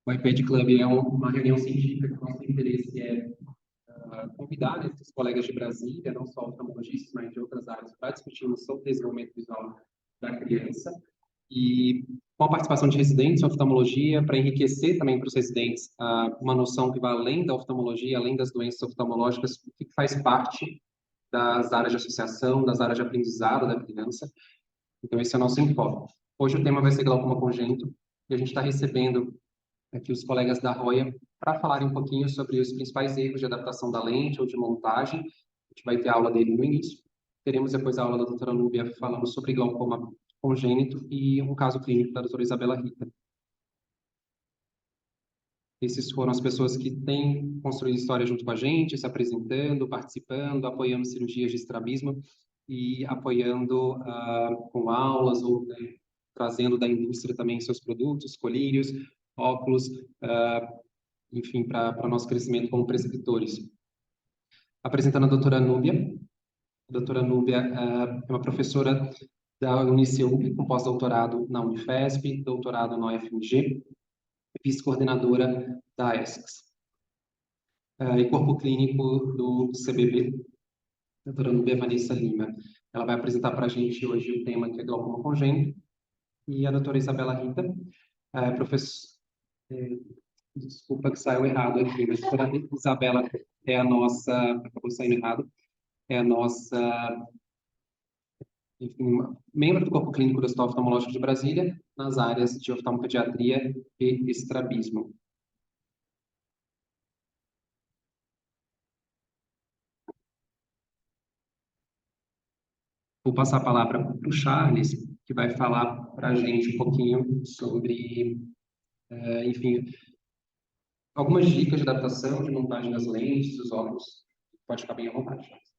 O iPad Club é uma reunião científica que o nosso interesse é convidar, né, esses colegas de Brasília, não só oftalmologistas, mas de outras áreas, para discutirmos sobre o desenvolvimento visual da criança. E com a participação de residentes em oftalmologia, para enriquecer também para os residentes uma noção que vai além da oftalmologia, além das doenças oftalmológicas, o que faz parte das áreas de associação, das áreas de aprendizado da criança. Então, esse é o nosso enfoque. Hoje o tema vai ser glaucoma congênito, e a gente está recebendo aqui os colegas da Roya para falarem um pouquinho sobre os principais erros de adaptação da lente ou de montagem. A gente vai ter a aula dele no início. Teremos depois a aula da doutora Núbia falando sobre glaucoma congênito e um caso clínico da doutora Isabela Rita. Esses foram as pessoas que têm construído história junto com a gente, se apresentando, participando, apoiando cirurgias de estrabismo e apoiando com aulas ou trazendo da indústria também seus produtos, colírios, óculos, enfim, para o nosso crescimento como prescritores. Apresentando a doutora Núbia. A doutora Núbia é uma professora da Uniceub, com pós-doutorado na Unifesp, doutorado na UFMG, vice-coordenadora da ESCS. E corpo clínico do CBB, a doutora Núbia Vanessa Lima. Ela vai apresentar para a gente hoje o tema que é glaucoma congênito. E a doutora Isabela Rita, professora... Desculpa que saiu errado aqui, mas a doutora Isabela é a nossa... Acabou saindo errado. É a nossa... Enfim, membro do Corpo Clínico do Hospital Oftalmológico de Brasília, nas áreas de oftalmopediatria e estrabismo. Vou passar a palavra para o Charles, que vai falar para a gente um pouquinho sobre, enfim, algumas dicas de adaptação, de montagem das lentes, dos óculos. Pode ficar bem à vontade, Charles.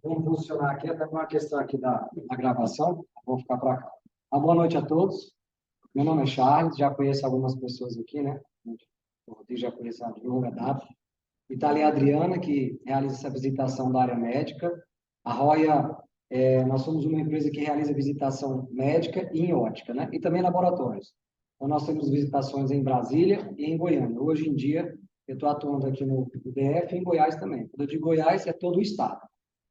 Vamos funcionar aqui, até uma questão aqui da gravação. Vou ficar para cá. Boa noite a todos. Meu nome é Charles, já conheço algumas pessoas aqui, né? O Rodrigo já conhece a longa data. E está ali a Adriana, que realiza essa visitação da área médica. A Roya, nós somos uma empresa que realiza visitação médica e em ótica, né? E também laboratórios. Então, nós temos visitações em Brasília e em Goiânia. Hoje em dia, eu estou atuando aqui no DF e em Goiás também. Quando eu digo Goiás, é todo o estado.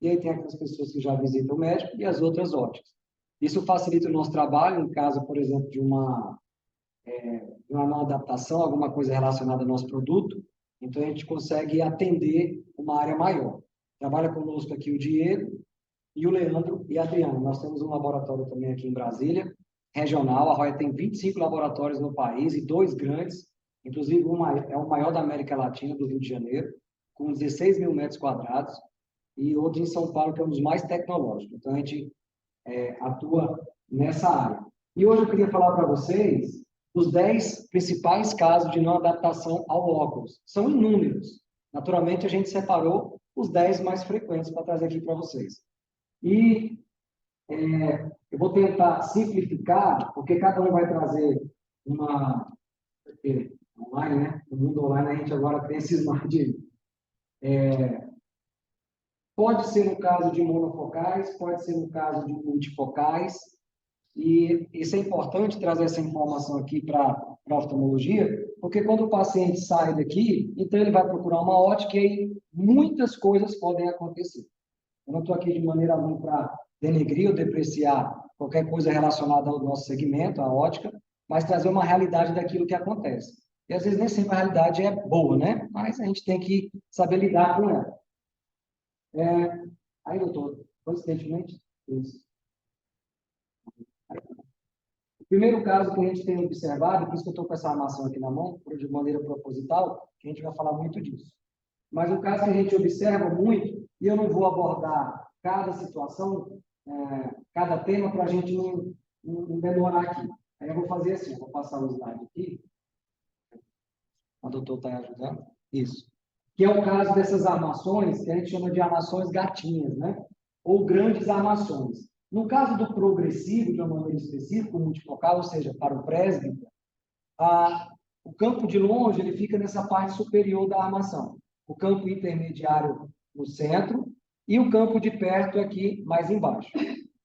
E aí tem aquelas pessoas que já visitam o médico e as outras óticas. Isso facilita o nosso trabalho, em caso, por exemplo, de uma não adaptação, alguma coisa relacionada ao nosso produto, então a gente consegue atender uma área maior. Trabalha conosco aqui o Diego e o Leandro e a Adriana. Nós temos um laboratório também aqui em Brasília, regional. A Roya tem 25 laboratórios no país e 2 grandes, inclusive é o maior da América Latina, do Rio de Janeiro, com 16 mil metros quadrados, e outro em São Paulo, que é um dos mais tecnológicos. Então, a gente atua nessa área. E hoje eu queria falar para vocês os 10 principais casos de não adaptação ao óculos. São inúmeros. Naturalmente, a gente separou os 10 mais frequentes para trazer aqui para vocês. E eu vou tentar simplificar, porque cada um vai trazer uma... online, né? No mundo online, a gente agora tem esse smart. Pode ser no caso de monofocais, pode ser no caso de multifocais, e isso é importante trazer essa informação aqui para a oftalmologia, porque quando o paciente sai daqui, então ele vai procurar uma ótica e muitas coisas podem acontecer. Eu não estou aqui de maneira alguma para denegrir ou depreciar qualquer coisa relacionada ao nosso segmento, à ótica, mas trazer uma realidade daquilo que acontece. E às vezes nem sempre a realidade é boa, né? Mas a gente tem que saber lidar com ela. Aí, doutor, coincidentemente, isso. O primeiro caso que a gente tem observado, por isso que eu estou com essa armação aqui na mão, de maneira proposital, que a gente vai falar muito disso. Mas o caso que a gente observa muito, e eu não vou abordar cada situação, cada tema, para a gente não demorar aqui. Aí eu vou fazer assim, eu vou passar o slide aqui. O doutor está ajudando? Isso. Que é o caso dessas armações, que a gente chama de armações gatinhas, né? Ou grandes armações. No caso do progressivo, de uma maneira específica, o multifocal, ou seja, para o presbítero, o campo de longe ele fica nessa parte superior da armação. O campo intermediário no centro e o campo de perto aqui mais embaixo.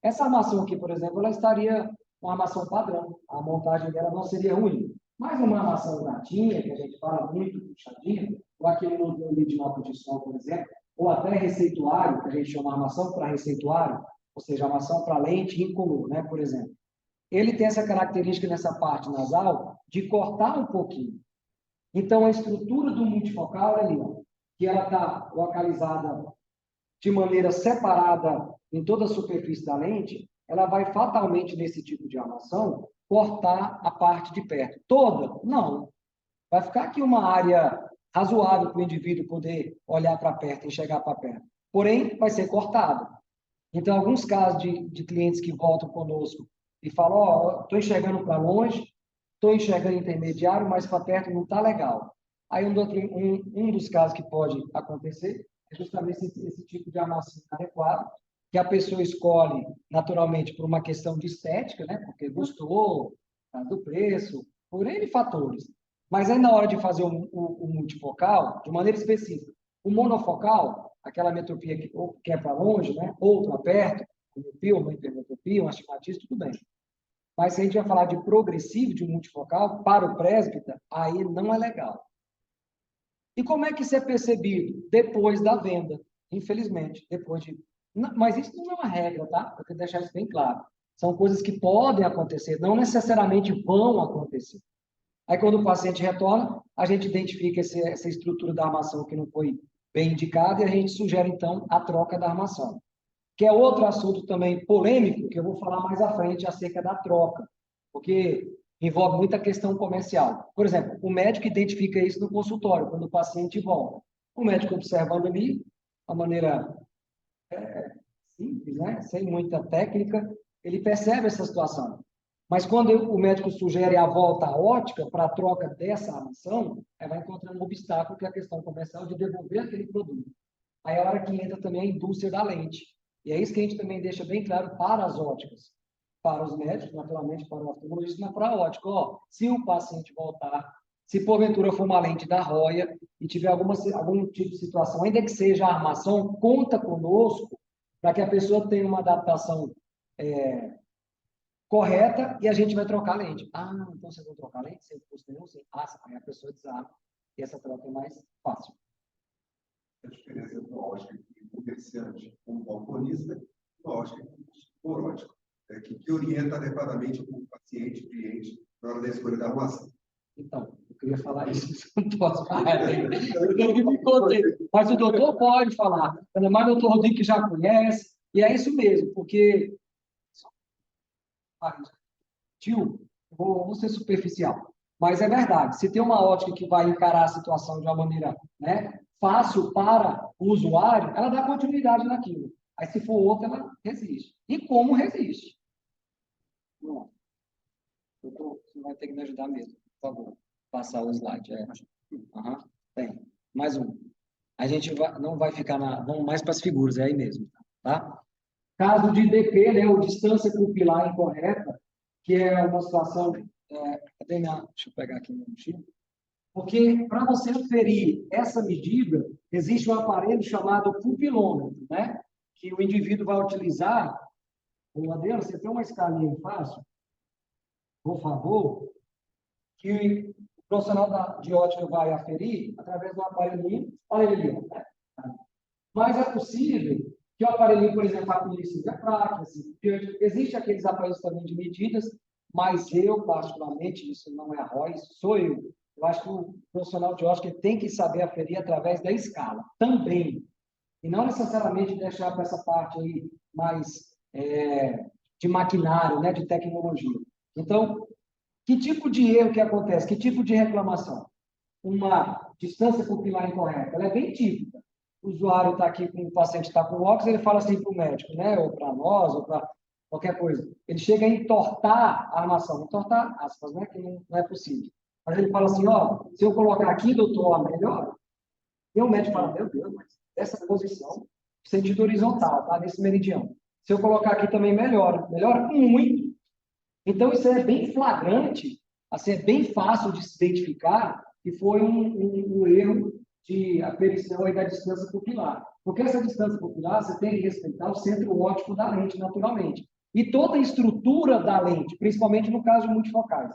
Essa armação aqui, por exemplo, ela estaria uma armação padrão. A montagem dela não seria ruim. Mas uma armação gatinha, que a gente fala muito, puxadinha, ou aquele modelo de óculos de sol, por exemplo, ou até receituário, que a gente chama armação para receituário, ou seja, armação para lente incolor, né, por exemplo. Ele tem essa característica nessa parte nasal de cortar um pouquinho. Então, a estrutura do multifocal é ali, ó, que ela está localizada de maneira separada em toda a superfície da lente, ela vai fatalmente, nesse tipo de armação, cortar a parte de perto. Toda? Não. Vai ficar aqui uma área razoável para o indivíduo poder olhar para perto, enxergar para perto. Porém, vai ser cortado. Então, alguns casos de clientes que voltam conosco e falam, ó, estou enxergando para longe, estou enxergando intermediário, mas para perto não está legal. Aí, um dos casos que pode acontecer é justamente esse tipo de armação adequado, que a pessoa escolhe naturalmente por uma questão de estética, né? Porque gostou, do preço, por N fatores. Mas aí na hora de fazer o multifocal, de maneira específica, o monofocal, aquela metropia que é para longe, né? Ou para perto, como miopia, uma hipermetropia, um astigmatismo, tudo bem. Mas se a gente vai falar de progressivo, de multifocal, para o presbítero, aí não é legal. E como é que isso é percebido? Depois da venda, infelizmente. Depois de... Mas isso não é uma regra, tá? Eu quero deixar isso bem claro. São coisas que podem acontecer, não necessariamente vão acontecer. Aí, quando o paciente retorna, a gente identifica essa estrutura da armação que não foi bem indicada e a gente sugere, então, a troca da armação. Que é outro assunto também polêmico, que eu vou falar mais à frente acerca da troca, porque envolve muita questão comercial. Por exemplo, o médico identifica isso no consultório, quando o paciente volta. O médico observando ali, a maneira simples, né? Sem muita técnica, ele percebe essa situação. Mas quando o médico sugere a volta à ótica para a troca dessa armação, vai encontrando um obstáculo, que é a questão comercial de devolver aquele produto. Aí é a hora que entra também a indústria da lente. E é isso que a gente também deixa bem claro para as óticas, para os médicos, naturalmente para o oftalmologista, mas para a ótica. Ó, se o paciente voltar, se porventura for uma lente da Roya e tiver algum tipo de situação, ainda que seja a armação, conta conosco para que a pessoa tenha uma adaptação correta e a gente vai trocar a lente. Ah, então vocês vão trocar a lente? Sem custo nenhum? Sim. Ah, aí a pessoa desarma e essa troca é mais fácil. A diferença entre uma ótica e comerciante como balconista e uma ótica por ótica, que orienta adequadamente o paciente, o cliente, na hora da escolha da armação. Então, eu queria falar isso, não posso falar. Eu tenho que me conter. Mas o doutor pode falar. Ainda mais o doutor Rodrigo que já conhece. E é isso mesmo, porque... Tio, vou ser superficial. Mas é verdade, se tem uma ótica que vai encarar a situação de uma maneira, né, fácil para o usuário, ela dá continuidade naquilo. Aí, se for outra, ela resiste. E como resiste? Bom, doutor, você vai ter que me ajudar mesmo, por favor. Passar o slide. Tem. Mais um. A gente não vai ficar vamos mais para as figuras, é aí mesmo. Tá? Caso de DP, né, ou distância pupilar incorreta, que é uma situação... deixa eu pegar aqui no mochila. Porque, para você aferir essa medida, existe um aparelho chamado pupilômetro, né? Que o indivíduo vai utilizar. Adriano, você tem uma escalinha fácil? Por favor, que o profissional de ótica vai aferir através do aparelhinho. Olha ele ali. Né? Mas é possível que o aparelhinho, por exemplo, a polícia prática, assim, existe aqueles aparelhos também de medidas, mas eu, particularmente, isso não é a Roy, sou eu. Eu acho que o profissional de ótica tem que saber aferir através da escala, também. E não necessariamente deixar para essa parte aí mais de maquinário, né, de tecnologia. Então, que tipo de erro que acontece? Que tipo de reclamação? Uma distância pupilar incorreta. Ela é bem típica. O usuário está aqui, o paciente está com óculos, ele fala assim para o médico, né, ou para nós, ou para qualquer coisa. Ele chega a entortar a armação. Entortar, aspas, né, que não é possível. Mas ele fala assim, ó, se eu colocar aqui, doutor, melhor. E o médico fala, meu Deus, mas essa posição, sentido horizontal, tá? Nesse meridiano. Se eu colocar aqui também melhora. Melhora muito. Então, isso é bem flagrante, assim, é bem fácil de se identificar que foi um erro de aferição aí da distância pupilar. Porque essa distância pupilar, você tem que respeitar o centro óptico da lente, naturalmente. e toda a estrutura da lente, principalmente no caso de multifocais.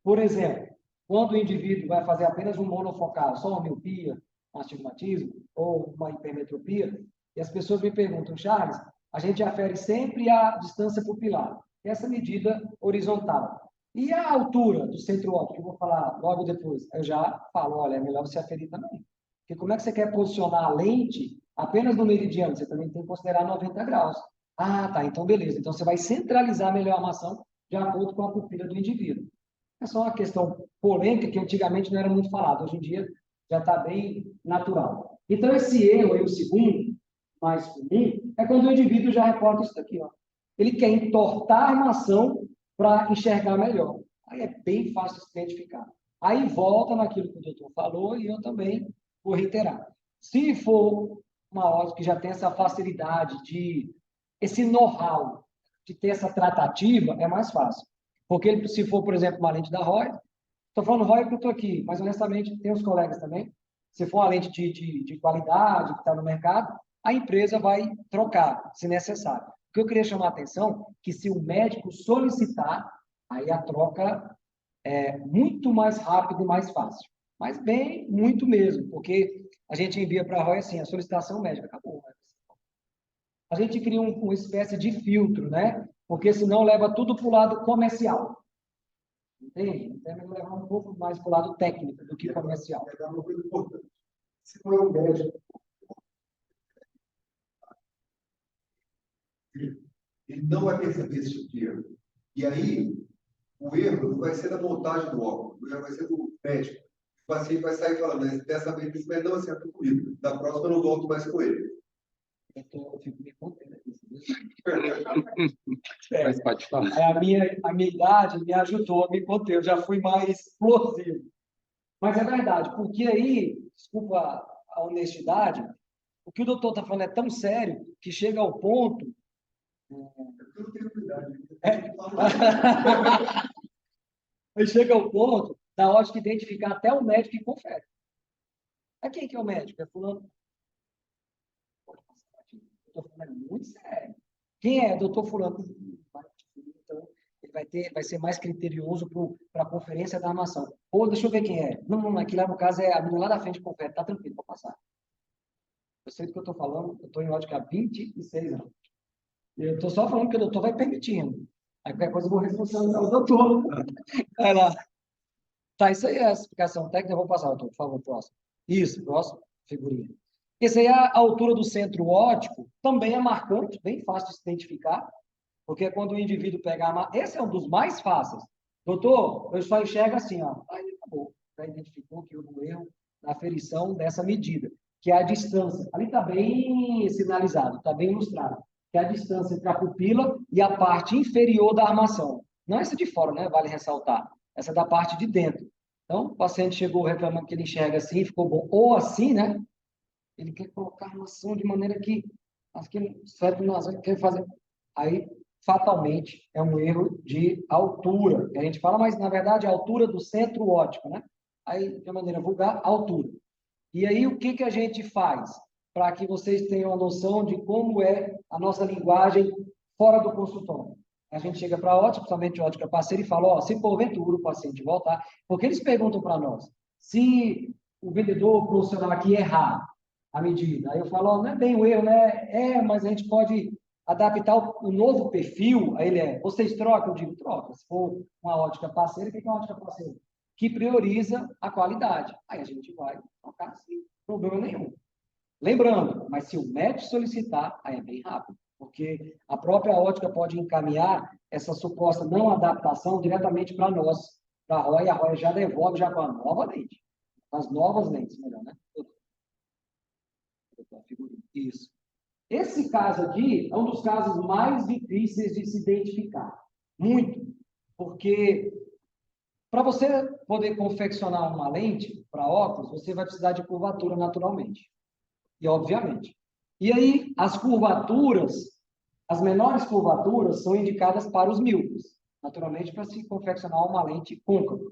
Por exemplo, quando o indivíduo vai fazer apenas um monofocal, só uma miopia, um astigmatismo ou uma hipermetropia, e as pessoas me perguntam, Charles, a gente afere sempre a distância pupilar, essa medida horizontal. E a altura do centro óptico, que eu vou falar logo depois, eu já falo, olha, é melhor você aferir também. Porque como é que você quer posicionar a lente apenas no meridiano? Você também tem que considerar 90 graus. Ah, tá, então beleza. Então você vai centralizar melhor a armação de acordo com a pupila do indivíduo. É só uma questão polêmica que antigamente não era muito falada, hoje em dia já está bem natural. Então, esse erro, aí, o segundo, mais comum, é quando o indivíduo já reporta isso daqui. Ó. Ele quer entortar a armação para enxergar melhor. Aí é bem fácil de se identificar. Aí volta naquilo que o doutor falou e eu também vou reiterar. Se for uma ótica que já tem essa facilidade de, esse know-how, de ter essa tratativa, é mais fácil. Porque se for, por exemplo, uma lente da ROI, estou falando ROI porque eu estou aqui, mas honestamente tem os colegas também. Se for uma lente de qualidade que está no mercado, a empresa vai trocar, se necessário. O que eu queria chamar a atenção é que se o médico solicitar, aí a troca é muito mais rápida e mais fácil. Mas bem, muito mesmo, porque a gente envia para a ROI assim, a solicitação médica, acabou. A gente cria uma espécie de filtro, né? Porque senão leva tudo para o lado comercial. Entende? Então é melhor levar um pouco mais para o lado técnico do que comercial. É uma coisa importante. Se não é um médico, ele não vai perceber esse tipo de erro. E aí, o erro não vai ser da montagem do óculos, o erro vai ser do médico. O paciente vai sair falando, dessa vez isso não acertou comigo, da próxima eu não volto mais com ele. Eu fico me contendo aqui. Mas pode falar. A minha idade me ajudou a me conter, eu já fui mais explosivo. Mas é verdade, porque aí, desculpa a honestidade, o que o doutor está falando é tão sério que chega ao ponto. Eu tenho cuidado. Aí chega ao ponto da ótica identificar até o médico que confere. É quem que é o médico? É fulano. Doutor fulano é muito sério. Quem é? Doutor fulano. Então, ele vai ser mais criterioso para a conferência da armação. Ou deixa eu ver quem é. Não, aqui lá no caso é a menina lá da frente que confere. Tá tranquilo, pode passar. Eu sei do que eu estou falando, eu estou em ótica há 26 anos. Eu estou só falando que o doutor vai permitindo. Aí qualquer coisa eu vou responsabilizar o doutor. Vai lá. Tá, isso aí é a explicação técnica. Eu vou passar, doutor, por favor, próximo. Isso, próximo, figurinha. Esse aí, a altura do centro óptico também é marcante, bem fácil de se identificar, porque é quando o indivíduo pega a... Esse é um dos mais fáceis. Doutor, eu só enxergo assim, ó. Aí acabou. Já identificou que houve um erro na aferição dessa medida, que é a distância. Ali está bem sinalizado, está bem ilustrado, que é a distância entre a pupila e a parte inferior da armação. Não essa de fora, né? Vale ressaltar. Essa da parte de dentro. Então, o paciente chegou reclamando que ele enxerga assim, ficou bom. Ou assim, né? Ele quer colocar a armação de maneira que acho que o cérebro não quer fazer. Aí, fatalmente, é um erro de altura. A gente fala, mas na verdade é a altura do centro óptico, né? Aí, de maneira vulgar, altura. E aí, o que a gente faz? Para que vocês tenham a noção de como é a nossa linguagem fora do consultório. A gente chega para a ótica, principalmente a ótica parceira, e fala, ó, se porventura o paciente voltar, porque eles perguntam para nós, se o vendedor profissional aqui errar a medida, aí eu falo, ó, não é bem o erro, né? Mas a gente pode adaptar o novo perfil, aí ele vocês trocam? Eu digo, troca. Se for uma ótica parceira, o que é uma ótica parceira? Que prioriza a qualidade. Aí a gente vai trocar sem problema nenhum. Lembrando, mas se o médico solicitar, aí é bem rápido, porque a própria ótica pode encaminhar essa suposta não adaptação diretamente para nós, para a ROI, e a ROI já devolve já com a nova lente, as novas lentes, melhor, né? Isso. Esse caso aqui é um dos casos mais difíceis de se identificar. Muito. Porque para você poder confeccionar uma lente para óculos, você vai precisar de curvatura naturalmente. E obviamente. E aí, as curvaturas, as menores curvaturas são indicadas para os míopes, naturalmente para se confeccionar uma lente côncava.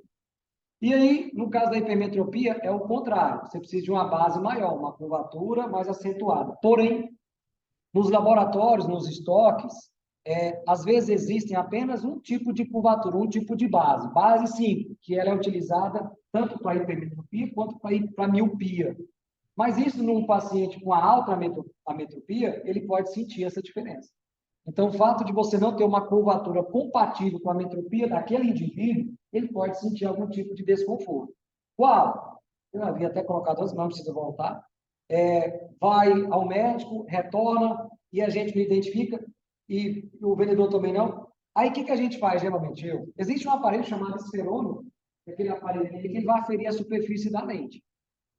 E aí, no caso da hipermetropia, é o contrário. Você precisa de uma base maior, uma curvatura mais acentuada. Porém, nos laboratórios, nos estoques, às vezes existem apenas um tipo de curvatura, um tipo de base. Base 5, que ela é utilizada tanto para hipermetropia quanto para miopia. Mas isso num paciente com a alta ametropia, ele pode sentir essa diferença. Então, o fato de você não ter uma curvatura compatível com a ametropia daquele indivíduo, ele pode sentir algum tipo de desconforto. Qual? Eu havia até colocado antes, não precisa voltar. Vai ao médico, retorna, e a gente não identifica, e o vendedor também não. Aí, o que a gente faz, geralmente? Existe um aparelho chamado esferômetro, aquele aparelho que ele vai aferir a superfície da lente.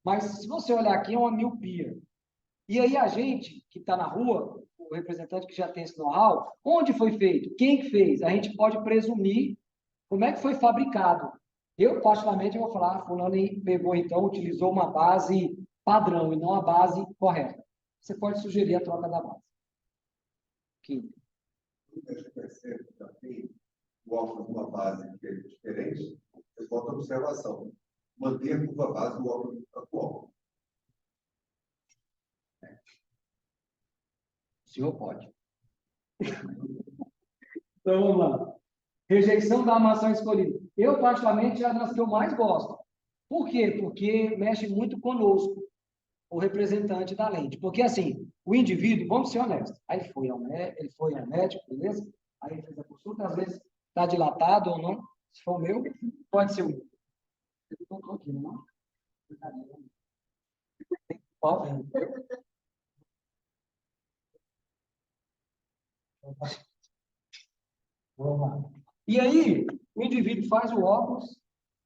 Mas, se você olhar aqui, é uma miopia. E aí, a gente que está na rua, o representante que já tem esse know-how, onde foi feito? Quem que fez? A gente pode presumir como é que foi fabricado. Eu, particularmente, vou falar, fulano pegou, então, utilizou uma base padrão e não a base correta. Você pode sugerir a troca da base. Quinto. A gente percebe que também o óculos numa base que é diferente, você bota observação. Manter a curva base do óculos atual. O senhor pode. Então, vamos lá. Rejeição da armação escolhida. Eu, particularmente, é uma das que eu mais gosto. Por quê? Porque mexe muito conosco, o representante da lente. Porque, assim, o indivíduo, vamos ser honestos, aí ele foi ao médico, beleza? Aí ele fez a consulta, às vezes está dilatado ou não. Se for o meu, pode ser o meu. Eu não estou aqui, não? Vamos lá. E aí, o indivíduo faz o óculos,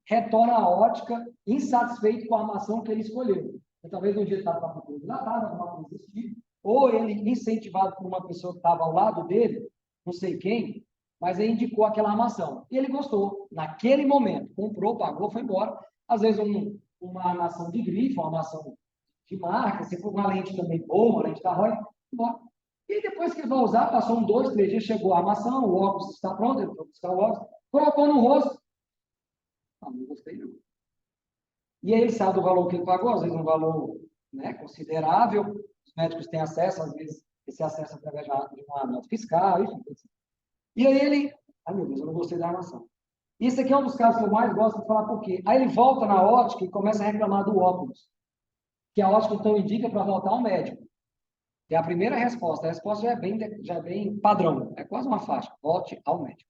retorna à ótica, insatisfeito com a armação que ele escolheu. Então, talvez um dia ele estava com a pupila dilatada, não óculos existir, ou ele, incentivado por uma pessoa que estava ao lado dele, não sei quem, mas ele indicou aquela armação. E ele gostou. Naquele momento, comprou, pagou, foi embora. Às vezes, uma armação de grife, uma armação de marca, se for uma lente também boa, uma lente da Roy, embora. E depois que ele vai usar, passou 2, 3 dias, chegou a armação, o óculos está pronto, ele foi buscar o óculos, colocou no rosto. Não gostei não. E aí ele sabe do valor que ele pagou, às vezes um valor, né, considerável. Os médicos têm acesso, às vezes, esse acesso através de uma nota fiscal, enfim. E aí ele, ai meu Deus, eu não gostei da armação. Isso aqui é um dos casos que eu mais gosto de falar por quê. Aí ele volta na ótica e começa a reclamar do óculos, que a ótica então indica para voltar ao médico. É a primeira resposta. A resposta já é bem padrão. É quase uma faixa. Volte ao médico.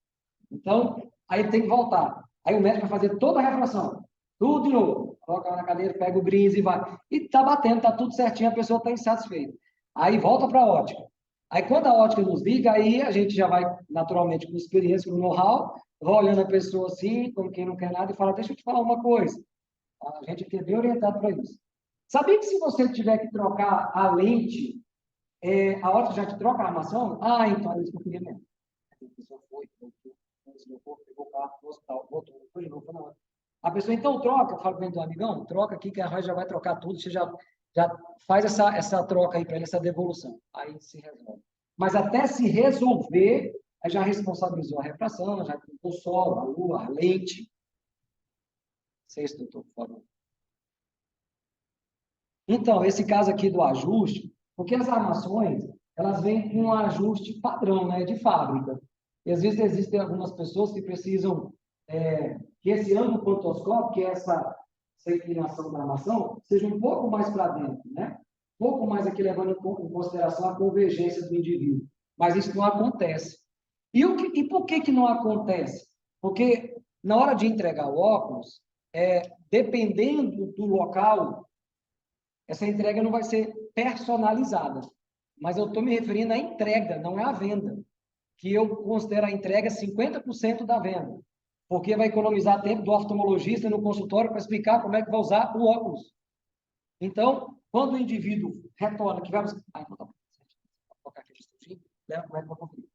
Então, aí tem que voltar. Aí o médico vai fazer toda a refração. Tudo de novo. Coloca na cadeira, pega o brinz e vai. E tá batendo, tá tudo certinho, a pessoa está insatisfeita. Aí volta para a ótica. Aí quando a ótica nos liga, aí a gente já vai naturalmente com experiência, com know-how, vai olhando a pessoa assim, como quem não quer nada, e fala, deixa eu te falar uma coisa. A gente aqui é bem orientado para isso. Sabia que se você tiver que trocar a lente, a ótica já te troca a armação? Ah, então é isso que eu queria mesmo. A pessoa foi, voltou, pegou o carro, foi no hospital, voltou, foi de novo, foi na hora. A pessoa, então, troca. Eu falo para ele, amigão, troca aqui que a Roy já vai trocar tudo, você já faz essa troca aí para ele, essa devolução. Aí se resolve. Mas até se resolver, aí já responsabilizou a refração, já o sol, a lua, a lente. Sexto, doutor, por favor. Então, esse caso aqui do ajuste, porque as armações, elas vêm com um ajuste padrão, né, de fábrica. E às vezes existem algumas pessoas que precisam que esse ângulo pontoscópico, que é essa inclinação da armação, seja um pouco mais para dentro, né? Um pouco mais aqui levando em consideração a convergência do indivíduo. Mas isso não acontece. E por que não acontece? Porque na hora de entregar o óculos, dependendo do local, essa entrega não vai ser personalizada. Mas eu estou me referindo à entrega, não é à venda. Que eu considero a entrega 50% da venda. Porque vai economizar tempo do oftalmologista no consultório para explicar como é que vai usar o óculos. Então, quando o indivíduo retorna, que vai buscar... vou colocar aqui de leva para o médico para conferir.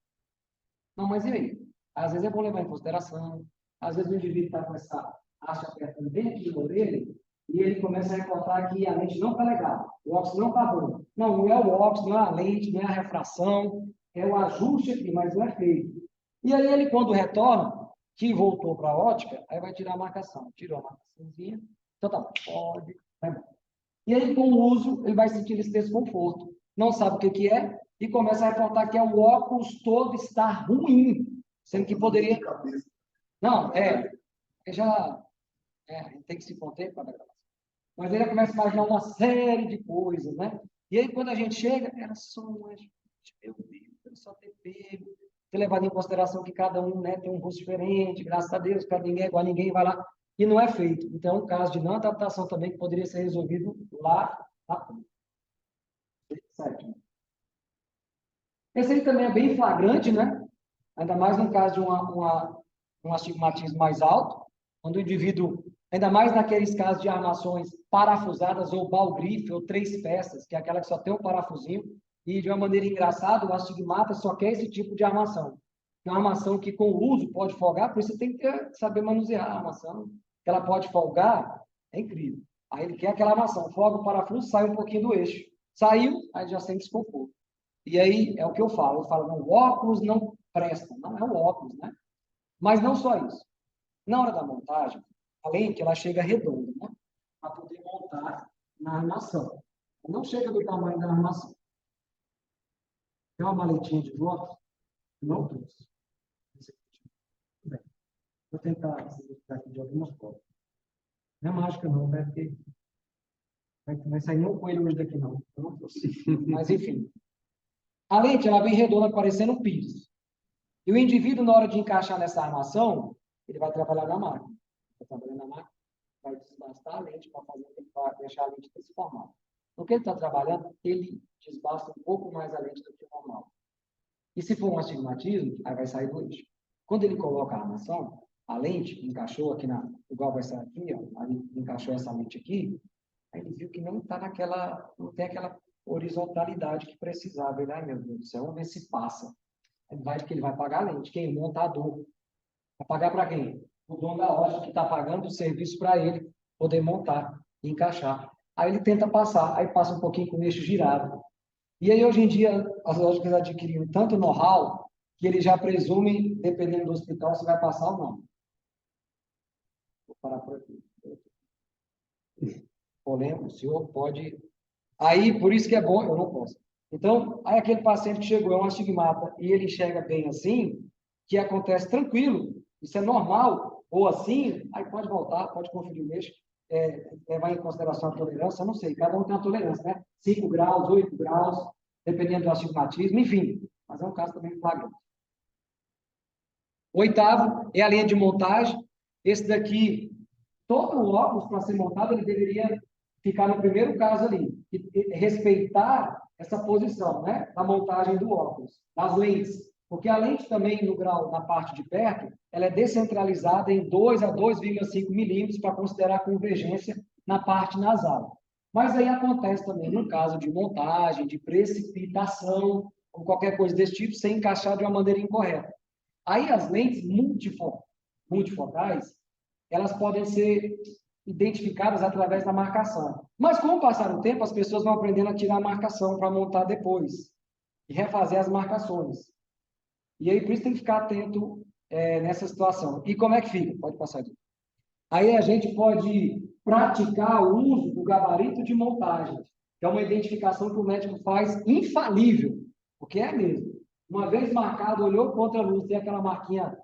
Não, mas e aí? Às vezes é bom levar em consideração. Às vezes o indivíduo está com essa haste apertando bem aqui no orelha e ele começa a reportar que a lente não está legal, o óculos não está bom. Não é o óculos, não é a lente, não é a refração, é o ajuste aqui, mas não é feito. E aí ele, quando retorna, que voltou para a ótica, aí vai tirar a marcação. Tirou a marcaçãozinha, então tá, pode, vai embora. E aí, com o uso, ele vai sentir esse desconforto. Não sabe o que é, e começa a reportar que o óculos todo está ruim, sendo que poderia... Não, já... a gente tem que se conter para gravar. Mas ele começa a imaginar uma série de coisas, né? E aí, quando a gente chega, era só um anjo. Meu Deus, era só ter pego. Ter levado em consideração que cada um, né, tem um rosto diferente, graças a Deus, para ninguém é igual a ninguém, vai lá. E não é feito. Então, é um caso de não adaptação também que poderia ser resolvido lá na ponta. Certo. Esse aí também é bem flagrante, né? Ainda mais no caso de um astigmatismo mais alto, quando o indivíduo, ainda mais naqueles casos de armações parafusadas ou ball-grife, ou 3 peças, que é aquela que só tem um parafusinho, e de uma maneira engraçada, o astigmata só quer esse tipo de armação. É uma armação que com o uso pode folgar, por isso você tem que saber manusear a armação, que ela pode folgar, é incrível. Aí ele quer aquela armação, folga o parafuso, sai um pouquinho do eixo. Saiu, aí já sente desconforto. E aí é o que eu falo, não, o óculos não presta, não é o óculos, né? Mas não só isso. Na hora da montagem, a lente ela chega redonda, né? Para poder montar na armação. Não chega do tamanho da armação. Tem uma maletinha de volta? Não trouxe. Bem, vou tentar simplificar aqui de algumas formas. Não é mágica não, né? Porque vai sair nenhum coelho hoje daqui não. Eu não trouxe. Mas enfim. A lente ela vem redonda parecendo um pires. E o indivíduo, na hora de encaixar nessa armação, ele vai trabalhar na máquina. Vai trabalhar na máquina, vai desbastar a lente para deixar a lente desse formato. No que ele está trabalhando, ele desbasta um pouco mais a lente do que o normal. E se for um astigmatismo, aí vai sair do eixo. Quando ele coloca a armação, a lente encaixou aqui igual vai sair aqui, ó, aí encaixou essa lente aqui, aí ele viu que não está não tem aquela horizontalidade que precisava. Ele, ai meu Deus do céu, vamos ver se passa. Ele vai pagar a lente. Quem? O montador. Vai pagar para quem? O dono da loja que está pagando o serviço para ele poder montar e encaixar. Aí ele tenta passar, aí passa um pouquinho com o eixo girado. E aí, hoje em dia, as lojas adquiriram tanto know-how que eles já presumem, dependendo do hospital, se vai passar ou não. Vou parar por aqui. Polêmico, o senhor pode... Aí, por isso que é bom, eu não posso. Então, aí aquele paciente que chegou, é um astigmata, e ele enxerga bem assim, que acontece tranquilo, isso é normal, ou assim, aí pode voltar, pode conferir o eixo, levar em consideração a tolerância, não sei, cada um tem uma tolerância, né? 5 graus, 8 graus, dependendo do astigmatismo, enfim, mas é um caso também flagrante. O 8º é a linha de montagem. Esse daqui, todo o óculos, para ser montado, ele deveria ficar no primeiro caso ali, e respeitar essa posição, né, da montagem do óculos, das lentes, porque a lente também no grau, na parte de perto, ela é descentralizada em 2 a 2,5 milímetros para considerar a convergência na parte nasal. Mas aí acontece também no caso de montagem, de precipitação, ou qualquer coisa desse tipo, sem encaixar de uma maneira incorreta. Aí as lentes multifocais, elas podem ser identificadas através da marcação. Mas com o passar do tempo, as pessoas vão aprendendo a tirar a marcação para montar depois e refazer as marcações. E aí, por isso, tem que ficar atento nessa situação. E como é que fica? Pode passar aqui. Aí a gente pode praticar o uso do gabarito de montagem, que é uma identificação que o médico faz infalível, porque é mesmo. Uma vez marcado, olhou contra a luz, tem aquela marquinha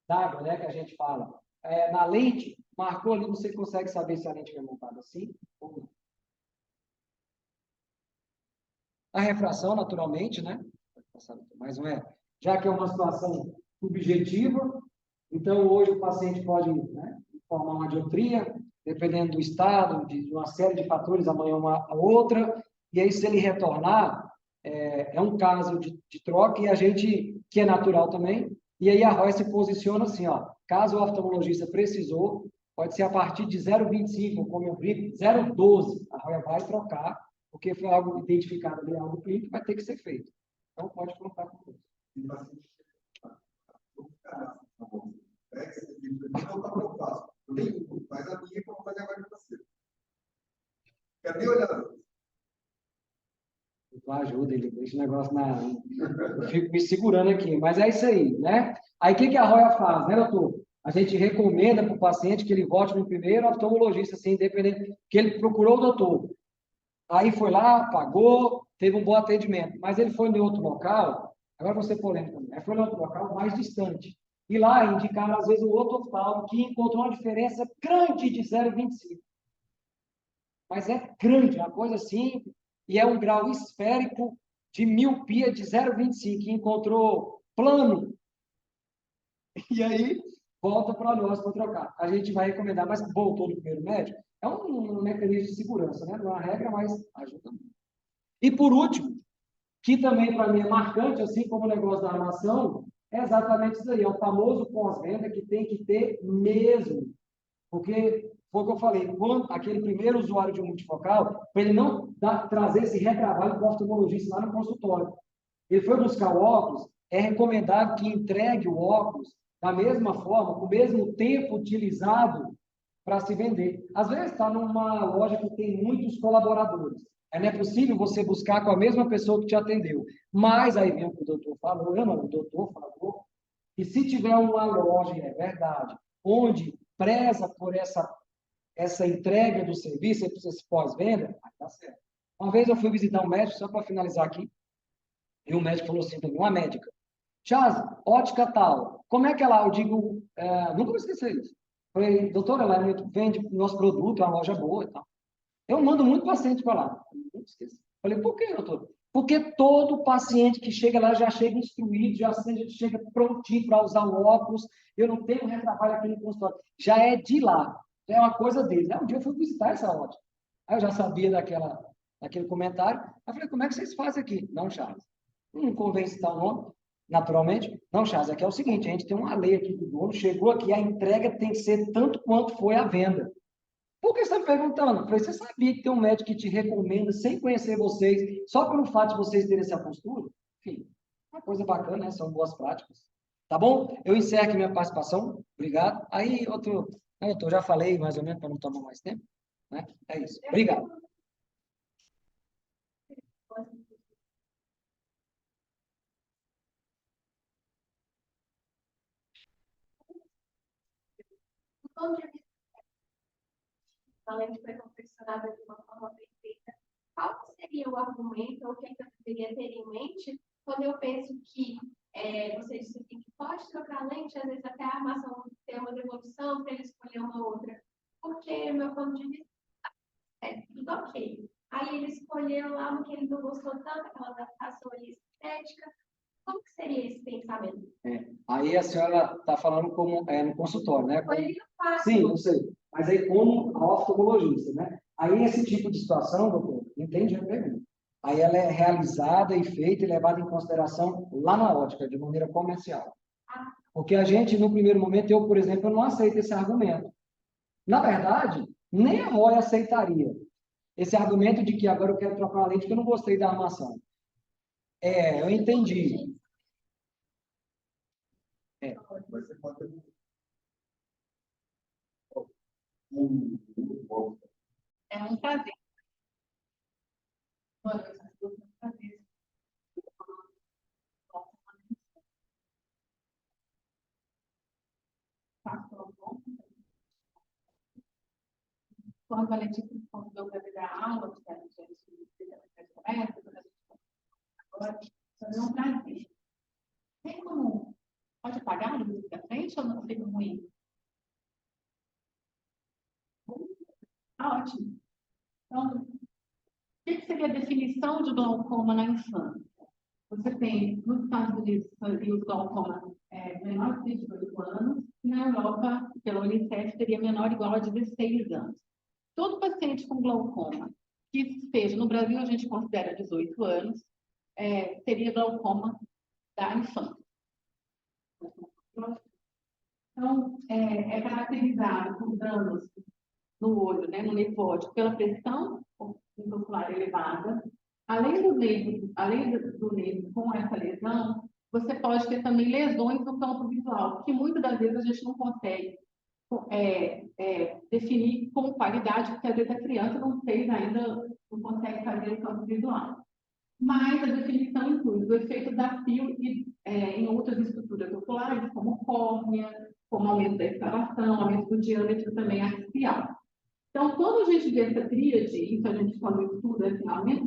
d'água, né, que a gente fala. Na lente, marcou ali, você consegue saber se a lente foi montada assim ou não. A refração, naturalmente, né? Mas não é. Já que é uma situação subjetiva, então hoje o paciente pode, né, formar uma dioptria, dependendo do estado, de uma série de fatores, amanhã uma outra, e aí se ele retornar, é um caso de troca, e a gente, que é natural também, e aí a ROI se posiciona assim, ó, caso o oftalmologista precisou, pode ser a partir de 0,25, como eu brinco, 0,12, a ROI vai trocar, porque foi algo identificado ali, algo clínico, vai ter que ser feito. Então, pode contar com isso. Faz a minha que eu vou fazer agora com você. Quer nem olhar? Ajuda ele, deixa o negócio na... Eu fico me segurando aqui, mas é isso aí, né? Aí, o que a ROIA faz, né, doutor? A gente recomenda para o paciente que ele volte no primeiro oftalmologista, assim, independente, que ele procurou o doutor. Aí foi lá, pagou, teve um bom atendimento, mas ele foi em outro local, agora você polêmico também, foi em outro local mais distante. E lá indicaram, às vezes, o outro oftalmo que encontrou uma diferença grande de 0,25. Mas é grande, uma coisa assim, e é um grau esférico de miopia de 0,25, que encontrou plano. E aí, volta para nós para trocar. A gente vai recomendar, mas voltou no primeiro médico, é um mecanismo de segurança, né? Não é uma regra, mas ajuda muito. E por último, que também para mim é marcante, assim como o negócio da armação, é exatamente isso aí, é o famoso pós-venda que tem que ter mesmo. Porque foi o que eu falei, quando aquele primeiro usuário de um multifocal, para ele não trazer esse retrabalho para o oftalmologista lá no consultório. Ele foi buscar o óculos, é recomendado que entregue o óculos da mesma forma, com o mesmo tempo utilizado para se vender. Às vezes está numa loja que tem muitos colaboradores. Não é possível você buscar com a mesma pessoa que te atendeu. Mas aí vem o que o doutor falou, o doutor falou, que se tiver uma loja, é verdade, onde preza por essa entrega do serviço, esse pós-venda, aí tá certo. Uma vez eu fui visitar um médico, só para finalizar aqui, e o médico falou assim para mim, uma médica, Chaz, ótica tal, como é que é lá? Eu digo, nunca vou esquecer isso. Falei, doutora, ela vende nosso produto, é uma loja boa e tal. Eu mando muito paciente para lá. Nunca esqueci. Falei, por que, doutor? Porque todo paciente que chega lá já chega instruído, já chega prontinho para usar o óculos. Eu não tenho retrabalho aqui no consultório. Já é de lá. Já é uma coisa deles. Um dia eu fui visitar essa ótica. Aí eu já sabia daquele comentário. Aí eu falei, como é que vocês fazem aqui? Não, Charles. Não convém citar o nome, naturalmente. Não, Charles, aqui é o seguinte, a gente tem uma lei aqui do dono, chegou aqui, a entrega tem que ser tanto quanto foi a venda. Por que você está me perguntando? Eu falei, você sabia que tem um médico que te recomenda, sem conhecer vocês, só pelo fato de vocês terem essa postura? Enfim, uma coisa bacana, né? São boas práticas. Tá bom? Eu encerro aqui minha participação. Obrigado. Aí, eu já falei mais ou menos para não tomar mais tempo. Né? É isso. Obrigado. Além de foi confeccionada de uma forma perfeita, qual seria o argumento ou o que eu deveria ter em mente quando eu penso que você disse assim, que pode trocar lente, às vezes até a armação ter uma devolução para ele escolher uma outra, porque meu ponto de vista é tudo ok. Aí ele escolheu lá uma que ele não gostou tanto, aquela adaptação ali estética. Como que seria esse pensamento? Aí a senhora está falando como no consultório, né? Foi ele fácil. Sim, não sei. Mas aí como a oftalmologista, né? Aí esse tipo de situação, doutor, entende a pergunta. Aí ela é realizada e feita e levada em consideração lá na ótica, de maneira comercial. Porque a gente, no primeiro momento, eu, por exemplo, eu não aceito esse argumento. Na verdade, nem a Roy aceitaria esse argumento de que agora eu quero trocar uma lente porque eu não gostei da armação. Eu entendi. Mas você pode ter É um prazer. Boa noite a todos, é um prazer. Quando a Letícia me convidou para vir dar aula, que a gente agora, é um prazer. Tem como? Pode apagar a luz da frente ou não fica ruim? Ah, ótimo. Então, o que seria a definição de glaucoma na infância? Você tem, nos Estados Unidos, o glaucoma menor de 18 anos, e na Europa, pela Unicef, seria menor ou igual a 16 anos. Todo paciente com glaucoma que esteja, no Brasil a gente considera 18 anos, teria glaucoma da infância. Então, é caracterizado por danos no olho, né, no nervo óptico, pela pressão intraocular elevada. Além do nervo com essa lesão, você pode ter também lesões no campo visual, que muitas das vezes a gente não consegue definir com qualidade, porque às vezes a criança não fez ainda, não consegue fazer o campo visual. Mas a definição inclui o efeito da fio em outras estruturas oculares, como córnea, como aumento da escavação, aumento do diâmetro também axial. Então, quando a gente vê essa tríade, isso a gente quando estuda assim, aumento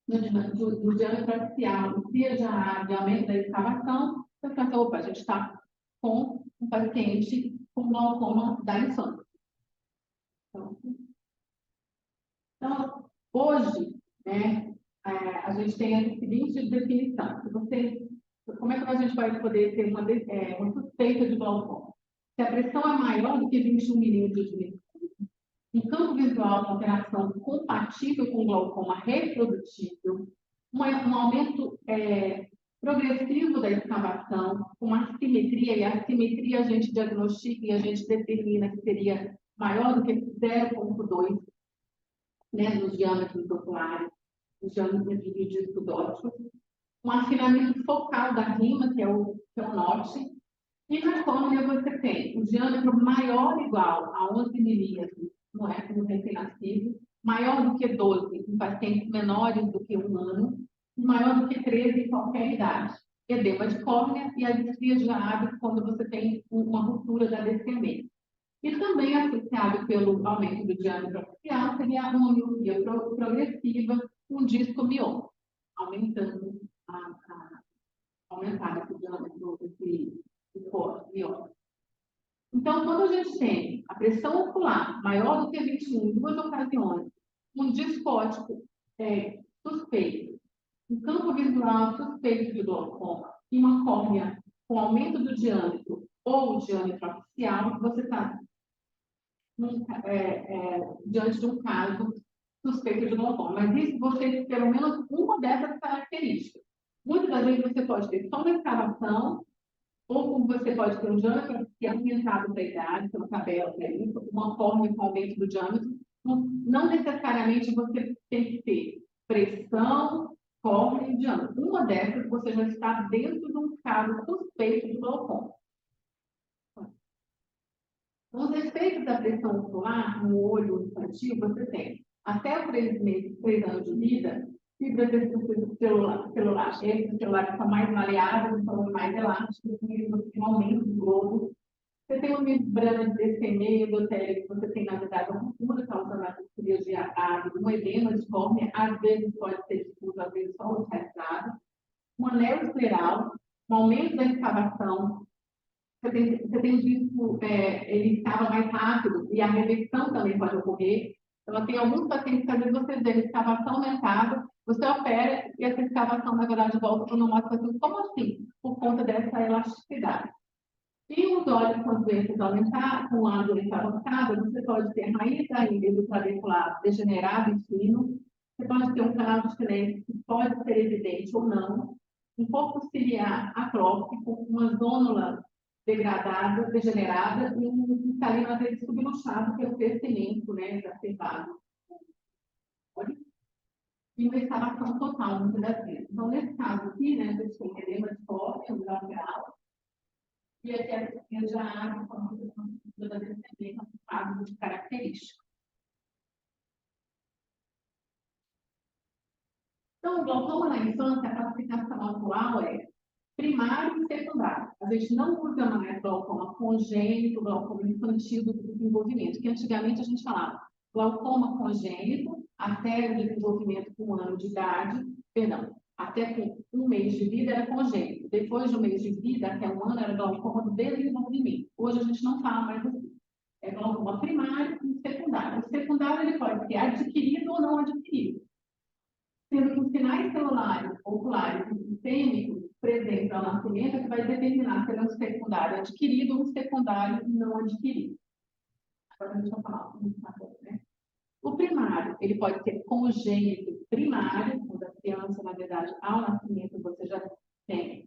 do diâmetro axial, seja de aumento da escavação, você pensa, opa, a gente está com um paciente com glaucoma da infância. Então, hoje, né, a gente tem a seguinte definição. Como é que a gente vai poder ter uma suspeita de glaucoma? Se a pressão é maior do que 21 milímetros de mercúrio, um campo visual com alteração compatível com glaucoma reprodutível, um aumento progressivo da escavação, com assimetria, e a assimetria a gente diagnostica e a gente determina que seria maior do que 0,2, né, nos diâmetros oculares, nos diâmetros de disco dótico, um afinamento focal da rima, que é o norte, e na córnea você tem o diâmetro maior ou igual a 11 milímetros, não é, como recém-nascido, maior do que 12 em pacientes menores do que 1 ano, e maior do que 13 em qualquer idade. Edema de córnea e a disfia de hábito quando você tem uma ruptura da descendência. E também associado pelo aumento do diâmetro axial seria uma miopia progressiva, um disco mioma, aumentando aumentar esse diâmetro desse mioma. Então, quando a gente tem a pressão ocular maior do que 21 em 2 ocasiões, um disco óptico suspeito, um campo visual suspeito de glaucoma e uma córnea com aumento do diâmetro ou diâmetro axial, você está diante de um caso suspeito de glaucoma. Mas isso você tem pelo menos uma dessas características. Muitas das vezes você pode ter só uma escavação, ou como você pode ter um diâmetro que é aumentado da idade, pela tabela, uma córnea com aumento do diâmetro. Não necessariamente você tem que ter pressão, córnea e diâmetro. Uma dessas você já está dentro de um caso suspeito de glaucoma. Nos efeitos da pressão ocular no olho infantil, você tem até 3 meses, 3 anos de vida, fibras celulares. Esses celulares são mais maleáveis, são mais elásticos, e você tem um aumento do globo. Você tem uma membrana de DCM endotérico, você tem, na verdade, uma ruptura causando a disforia de hábito, um edema de córnea, às vezes pode ser difuso, às vezes só localizado, um anel escleral, um aumento da escavação. Você tem um disco, ele escava mais rápido e a revecção também pode ocorrer. Então, tem alguns pacientes que às vezes você vê escavação aumentada, você opera e essa escavação, na verdade, volta para o normal. Como assim? Por conta dessa elasticidade. E os olhos com doenças aumentadas, com a doença avançada, você pode ter raiz da índole clavicular degenerado em fino, você pode ter um canal de silêncio que pode ser evidente ou não, um corpo ciliar atrófico, uma zônula degradada, degenerada, e um cristalino às vezes subluxado pelo crescimento, né, exacerbado. E uma escavação total, muitas das vezes. Então, nesse caso aqui, né, a gente tem edema de córnea, um grau grau, e aqui a gente já abre toda descendência de características. Então, o glaucoma na infância, a classificação atual é primário e secundário. A gente não usa mais glaucoma congênito, glaucoma infantil do desenvolvimento, que antigamente a gente falava glaucoma congênito até o desenvolvimento com 1 ano de idade, até com 1 mês de vida era congênito. Depois de 1 mês de vida, até 1 ano, era glaucoma do desenvolvimento. Hoje a gente não fala mais assim. É glaucoma primário e secundário. O secundário ele pode ser adquirido ou não adquirido. Sendo que os sinais celulares, oculares e sistêmicos presentes ao nascimento é que vai determinar se ele é um secundário adquirido ou um secundário não adquirido. Agora a gente vai falar um pouco, né? O primário, ele pode ser congênito primário, quando a criança, na verdade, ao nascimento você já tem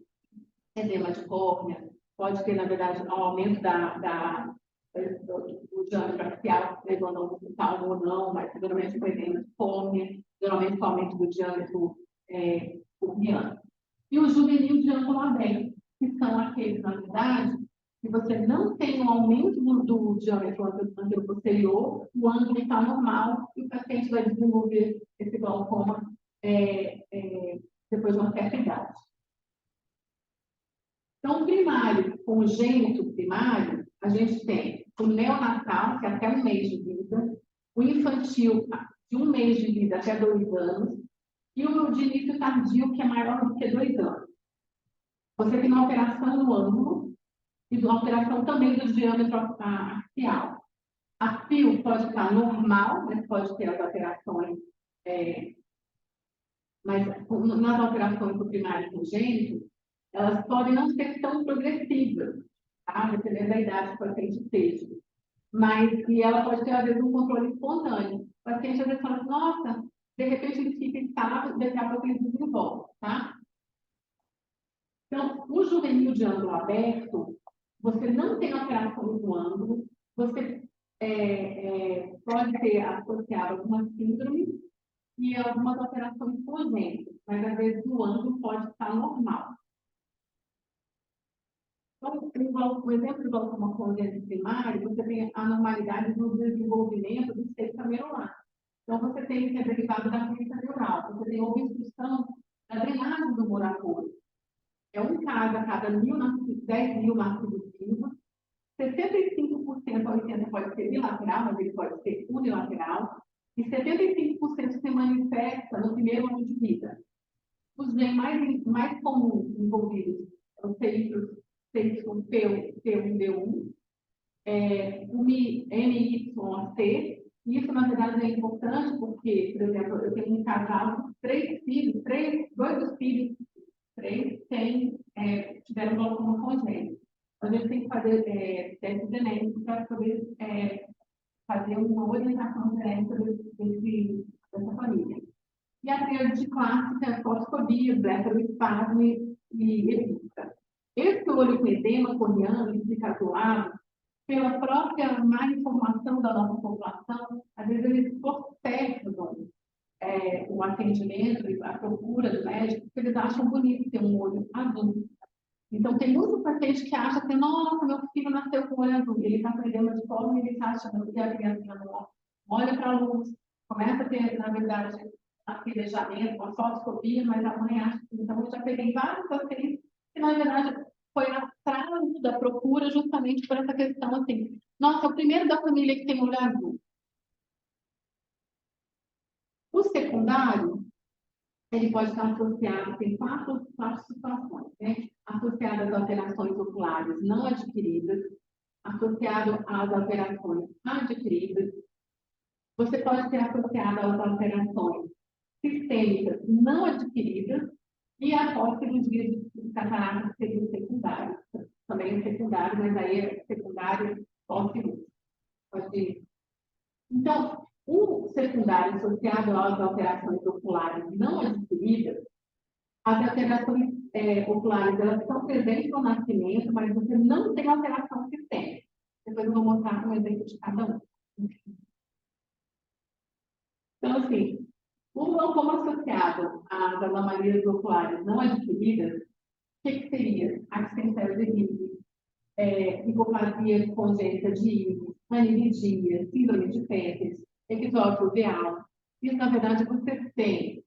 edema de córnea, pode ter, na verdade, um aumento do diâmetro axial, levando ao hospital ou não, mas geralmente com edema de córnea, geralmente com aumento do diâmetro corneano. E o juvenil de ângulo aberto, que são aqueles, na verdade, que você não tem um aumento do diâmetro anteroposterior, o ângulo está normal e o paciente vai desenvolver esse glaucoma depois de uma certa idade. Então, primário, congênito primário, a gente tem o neonatal, que é até 1 mês de vida, o infantil, de 1 mês de vida até 2 anos, e o de início tardio, que é maior do que 2 anos. Você tem uma alteração no ângulo e uma alteração também do diâmetro axial. A fio pode estar normal, mas pode ter as alterações, mas nas alterações do primário congênito, elas podem não ser tão progressivas, tá? Dependendo da idade que o paciente esteja. Mas e ela pode ter, às vezes, um controle espontâneo. O paciente, às vezes, fala, nossa, de repente ele fica estável, daqui a pouco ele desenvolve, tá? Então, o juvenil de ângulo aberto, você não tem alterações no ângulo, você pode ter associado algumas síndromes e algumas alterações congênitas, mas às vezes o ângulo pode estar normal. Então, o exemplo do glaucoma congênito primário, você tem anormalidades no desenvolvimento do sistema camerular. Então, você tem que é derivado da doença neural, você tem obstrução da drenagem do humor aquoso. É um caso a cada 10 mil nascidos vivos. 75% a 80% pode ser bilateral, mas ele pode ser unilateral. E 75% se manifesta no primeiro ano de vida. Os genes mais comuns envolvidos são CY, P1D1, o MYC. Isso, na verdade, é importante porque, por exemplo, eu tenho um casal com 3 filhos, 2 dos filhos, 3 tiveram glaucoma congênito. A gente tem que fazer teste genético para poder fazer uma orientação genética dessa família. E a tríade clássica é fotofobia, blefaroespasmo e epíca. Esse olho com edema corneano e cicatrulado, pela própria má informação da nossa população, às vezes eles postergam o atendimento e a procura do médico, porque eles acham bonito ter um olho azul. Então, tem muito paciente que acha assim, nossa, meu filho nasceu com o olho azul, ele está perdendo de forma e ele está achando que a criança não olha para a luz, começa a ter, na verdade, aquelejamento, uma fotofobia, mas a mãe acha que... Então, eu já peguei vários pacientes que, na verdade, foi atraso da procura justamente por essa questão assim, nossa, é o primeiro da família que tem olho azul. O secundário, ele pode estar associado, tem quatro situações, né? Associado às alterações oculares não adquiridas, associado às alterações adquiridas. Você pode ser associado às alterações sistêmicas não adquiridas e após cirurgia de catarata seria secundário. Também é secundário, mas aí é secundário pós-cirúrgico. Então, o secundário associado às alterações oculares não adquiridas, as alterações oculares, elas estão presentes no nascimento, mas você não tem alteração sistêmica. Depois eu vou mostrar um exemplo de cada um. Então, assim, o glaucoma associado às anomalias oculares não adquiridas, o que seria? Abscensel de íris, hipoplasia congênita de íris, aniridia, síndrome de Peters, ectópio uveal. Isso, na verdade, você tem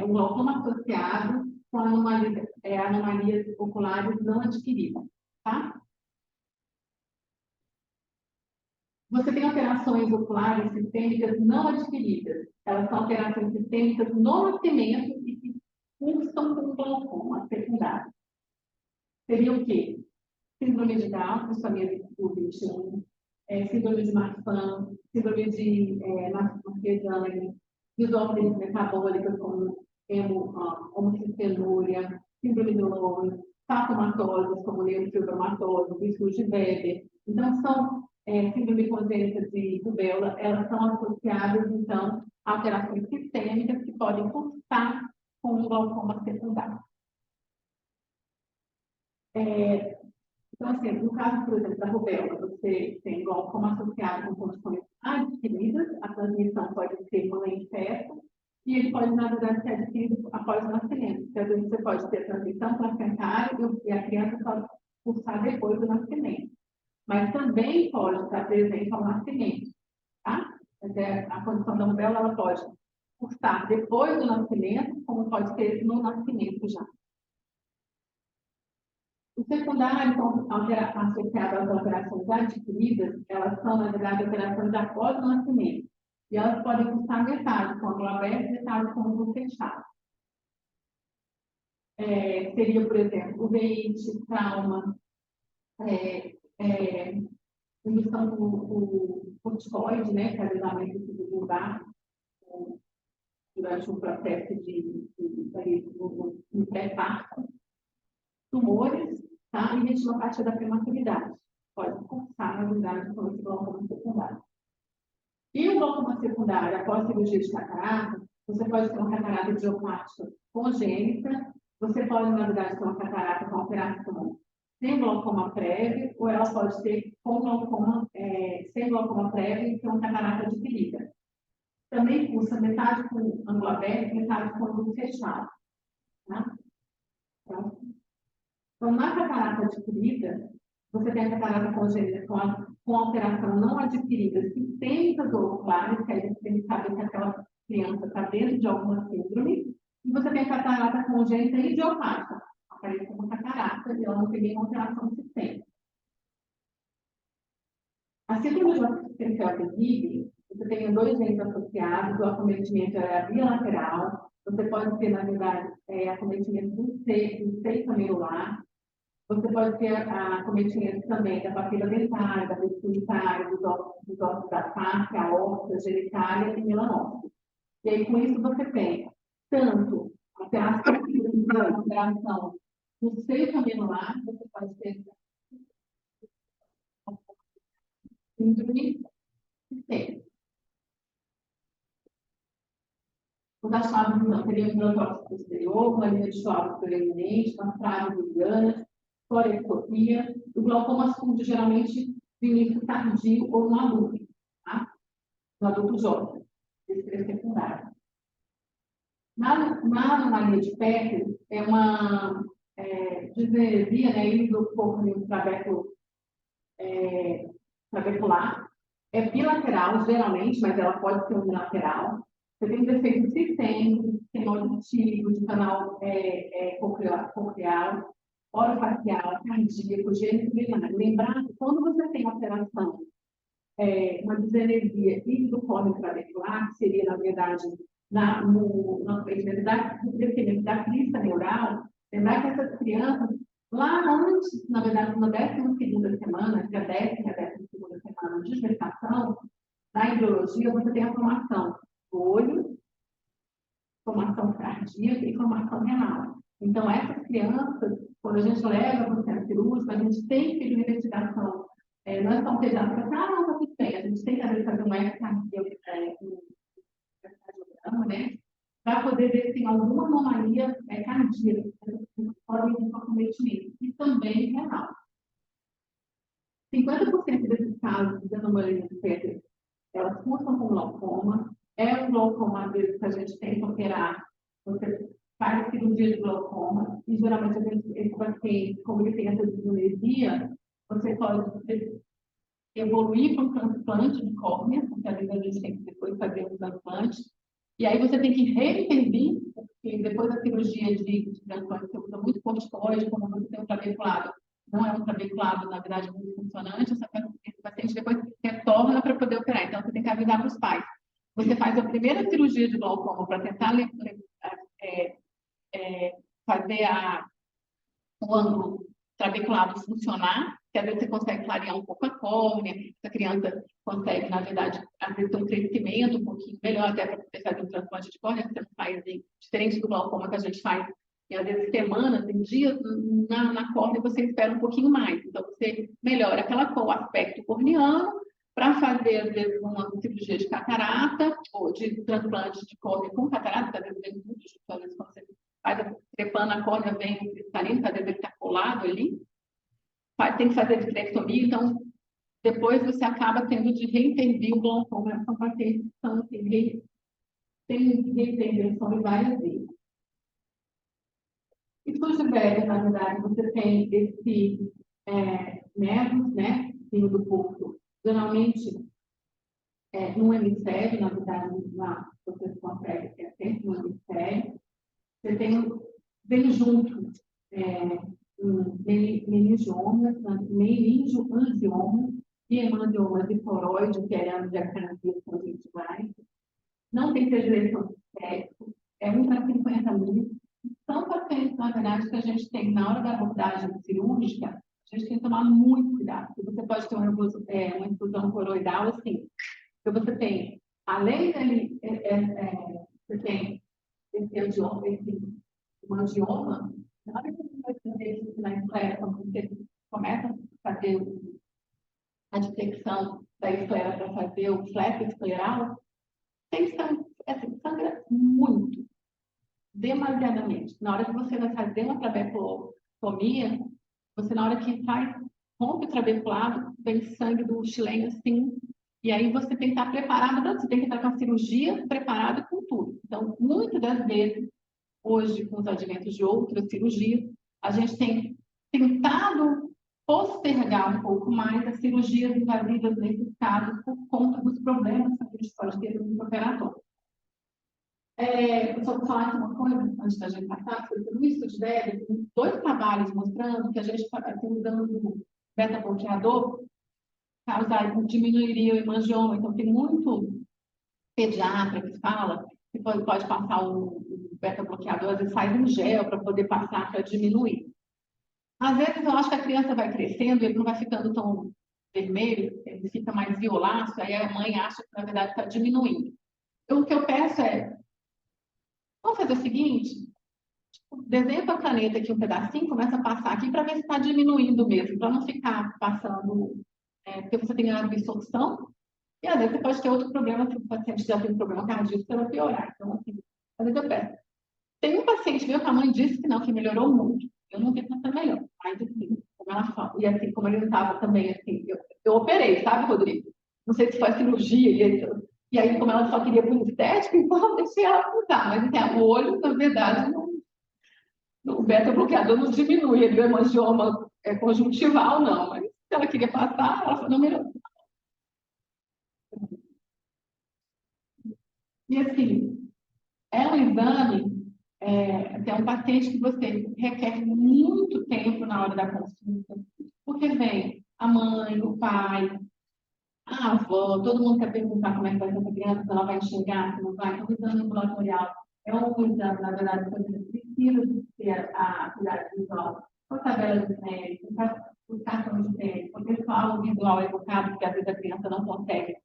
um glaucoma associado com anomalias oculares não adquiridas, tá? Você tem alterações oculares sistêmicas não adquiridas. Elas são alterações sistêmicas no nascimento e que cursam com glaucoma secundário. Seria o quê? Síndrome de Down, trissomia do 21, síndrome de Marfan, síndrome de Marfan, desordens metabólicas como homocistenúria, síndrome do Lowe, sarcomatoses como neurofibromatose, risco de Weber. Então, são síndrome congênita de rubéola, elas são associadas, então, a alterações sistêmicas que podem cursar com um glaucoma secundário. Então, assim, no caso, por exemplo, da rubéola, você tem glaucoma associado com condições adquiridas, a transmissão pode ser mãe e feto, e ele pode, na verdade, ser adquirido após o nascimento. Então, às vezes, você pode ter transmissão placentária e a criança pode cursar depois do nascimento. Mas também pode estar presente ao nascimento, tá? A condição da rubéola, ela pode cursar depois do nascimento, como pode ser no nascimento já. O secundário, então, associado às alterações adquiridas, elas são, na verdade, alterações após o nascimento. E elas podem cursar metade com ângulo aberto e metade com ângulo fechado. seria, por exemplo, uveíte, trauma, indução do corticoide, né, que é o alisamento tubular, durante o processo no pré-parto, tumores, tá? E retinopatia da prematuridade. Pode cursar, na verdade, com esse glaucoma secundário. E o glaucoma secundário, após cirurgia de catarata, você pode ter uma catarata idiopática congênita, você pode, na verdade, ter uma catarata com alteração sem glaucoma prévio, ou ela pode ter com glaucoma, sem glaucoma prévio e ter uma catarata adquirida. Também cursa metade com ângulo aberto e metade com ângulo fechado. Tá? Então, na catarata adquirida, você tem a catarata congênita com alteração não adquirida sistêmicas ou oculares, que aí você tem que saber que aquela criança está dentro de alguma síndrome, e você tem a catarata congênita idiopática, aparece como catarata e ela não tem nenhuma alteração sistêmica. A síndrome de assistência livre, você tem dois genes associados, o acometimento é bilateral, você pode ter, na verdade, acometimento do seio camelular, você pode ter acometimento também da papila dentária, da pituitária, dos ossos da face, aorta, genitália e melanócito. E aí, com isso, você tem tanto alteração do seio camelular, você pode ter síndrome sistêmica. O da chave, então, teria um neurótico posterior, uma linha de chave preeminente, uma frase mediana, corectopia. O glaucoma surge geralmente de início tardio ou no adulto, tá? No adulto jovem, esse secundário. Na anomalia de Petri, é uma disgenesia, né, do corpo trabecular. É bilateral, geralmente, mas ela pode ser unilateral. Você tem defeito sistêmico, tem auditivo, de canal coclear, orofacial, cardíaco, geniculinário. Lembrar que quando você tem alteração, uma disgenesia e do córneo trabecular, que seria, na verdade, no crescimento da crista neural, lembrar que essas crianças, lá antes, na verdade, na 12ª semana, entre a 10ª e a 12ª semana de gestação, na embriologia, você tem a formação do olho, formação cardíaca e formação renal. Então, essas crianças, quando a gente leva para o centro cirúrgico, a gente tem que pedir uma investigação. Não é só um pediatra para não, está tudo bem. A gente tem que, às vezes, fazer um ecocardiograma, né? Para poder ver se tem alguma anomalia cardíaca, que pode ir para acometimento, e também renal. 50% desses casos de anomalia de Petri, elas cursam com glaucoma. Um glaucoma, às vezes, que a gente tem que operar, você faz cirurgia de glaucoma, e geralmente esse paciente, como ele tem essa disgenesia, você pode evoluir para um transplante de córnea, porque às vezes a gente tem que depois fazer um transplante, e aí você tem que reintervir, porque depois da cirurgia de transplante você usa muito corticoide, como você tem um trabeculado, não é um trabeculado, na verdade, muito funcionante, esse paciente depois retorna para poder operar, então você tem que avisar para os pais. Você faz a primeira cirurgia de glaucoma para tentar fazer o ângulo trabeculado funcionar, que às vezes você consegue clarear um pouco a córnea, essa criança consegue, na verdade, às vezes ter um crescimento um pouquinho melhor, até para poder fazer um transplante de córnea, você não faz diferente do glaucoma que a gente faz, e às vezes semanas, em dias, na córnea você espera um pouquinho mais. Então, você melhora o aspecto corneano para fazer, às vezes, uma cirurgia de catarata ou de transplante de córnea com catarata, às vezes vem muito, às vezes quando você faz trepando a córnea, vem um cristalino, às vezes ele está colado ali, tem que fazer vitrectomia, então depois você acaba tendo de reintervir o glaucoma. São pacientes que são assim, tem reintervenção em várias vezes. E surge velho, na verdade, você tem esse nervos, né, vindo do corpo, geralmente num hemisfério, na verdade, você consegue ter sempre um hemisfério. Você vem junto meningiomas, meningioangiomas, e hemangiomas e coroide, que é a diacrasia conjuntivais. Não tem predileção de sexo, 1 para 50 mil. são pacientes, na verdade, que a gente tem, na hora da abordagem cirúrgica, a gente tem que tomar muito cuidado, porque você pode ter uma infusão coroidal, assim, que você tem, além dele, você tem esse hemangioma, na hora que você vai fazer isso na esclera, quando você começa a fazer a dissecção da esclera para fazer o flap escleral, tem sangue, assim, sangra muito, demasiadamente. Na hora que você vai fazer uma trabeculotomia, você, na hora que faz, rompe o trabeculado, vem sangue do chileno assim, e aí você tem que estar preparado, você tem que estar com a cirurgia preparada com tudo. Então, muitas das vezes, hoje, com os adventos de outras cirurgias, a gente tem tentado postergar um pouco mais as cirurgias invasivas nesses casos por conta dos problemas que a gente pode ter no operatório. Eu só vou falar aqui uma coisa, antes da gente passar, foi no estudo dele, tem 2 trabalhos mostrando que a gente está usando beta-bloqueador, diminuiria o hemangioma. Então, tem muito pediatra que fala que pode passar o beta-bloqueador, às vezes faz um gel para poder passar para diminuir. Às vezes, eu acho que a criança vai crescendo, ele não vai ficando tão vermelho, ele fica mais violáceo, aí a mãe acha que, na verdade, está diminuindo. Então, o que eu peço é, vamos fazer o seguinte, desenha com a caneta aqui um pedacinho, começa a passar aqui para ver se está diminuindo mesmo, para não ficar passando, porque você tem a absorção, e às vezes você pode ter outro problema, se o paciente já tem um problema cardíaco, você vai piorar. Então, assim, às vezes eu peço. Tem um paciente meu que a mãe disse que não, que melhorou muito. Eu não vi tanta melhor. Mas, assim, como ela fala, e assim, como ele não estava também, assim, eu operei, sabe, Rodrigo? Não sei se foi a cirurgia, e aí, como ela só queria por estética, então eu deixei ela mudar. Mas, assim, o olho, na verdade, o beta-bloqueador não diminui, ele é hemangioma conjuntival, não. Mas se ela queria passar, ela falou, não melhorou. E, assim, é um exame, tem um paciente que você requer muito tempo na hora da consulta, porque vem a mãe, o pai, a avó, todo mundo quer perguntar como é que vai ser essa criança, se ela vai enxergar, se não vai. Então, o exame ambulatorial é um exame, na verdade, que você precisa ter a cuidado visual, com a tabela de médico, o cartão de médico, o pessoal visual evocado, porque às vezes a criança não consegue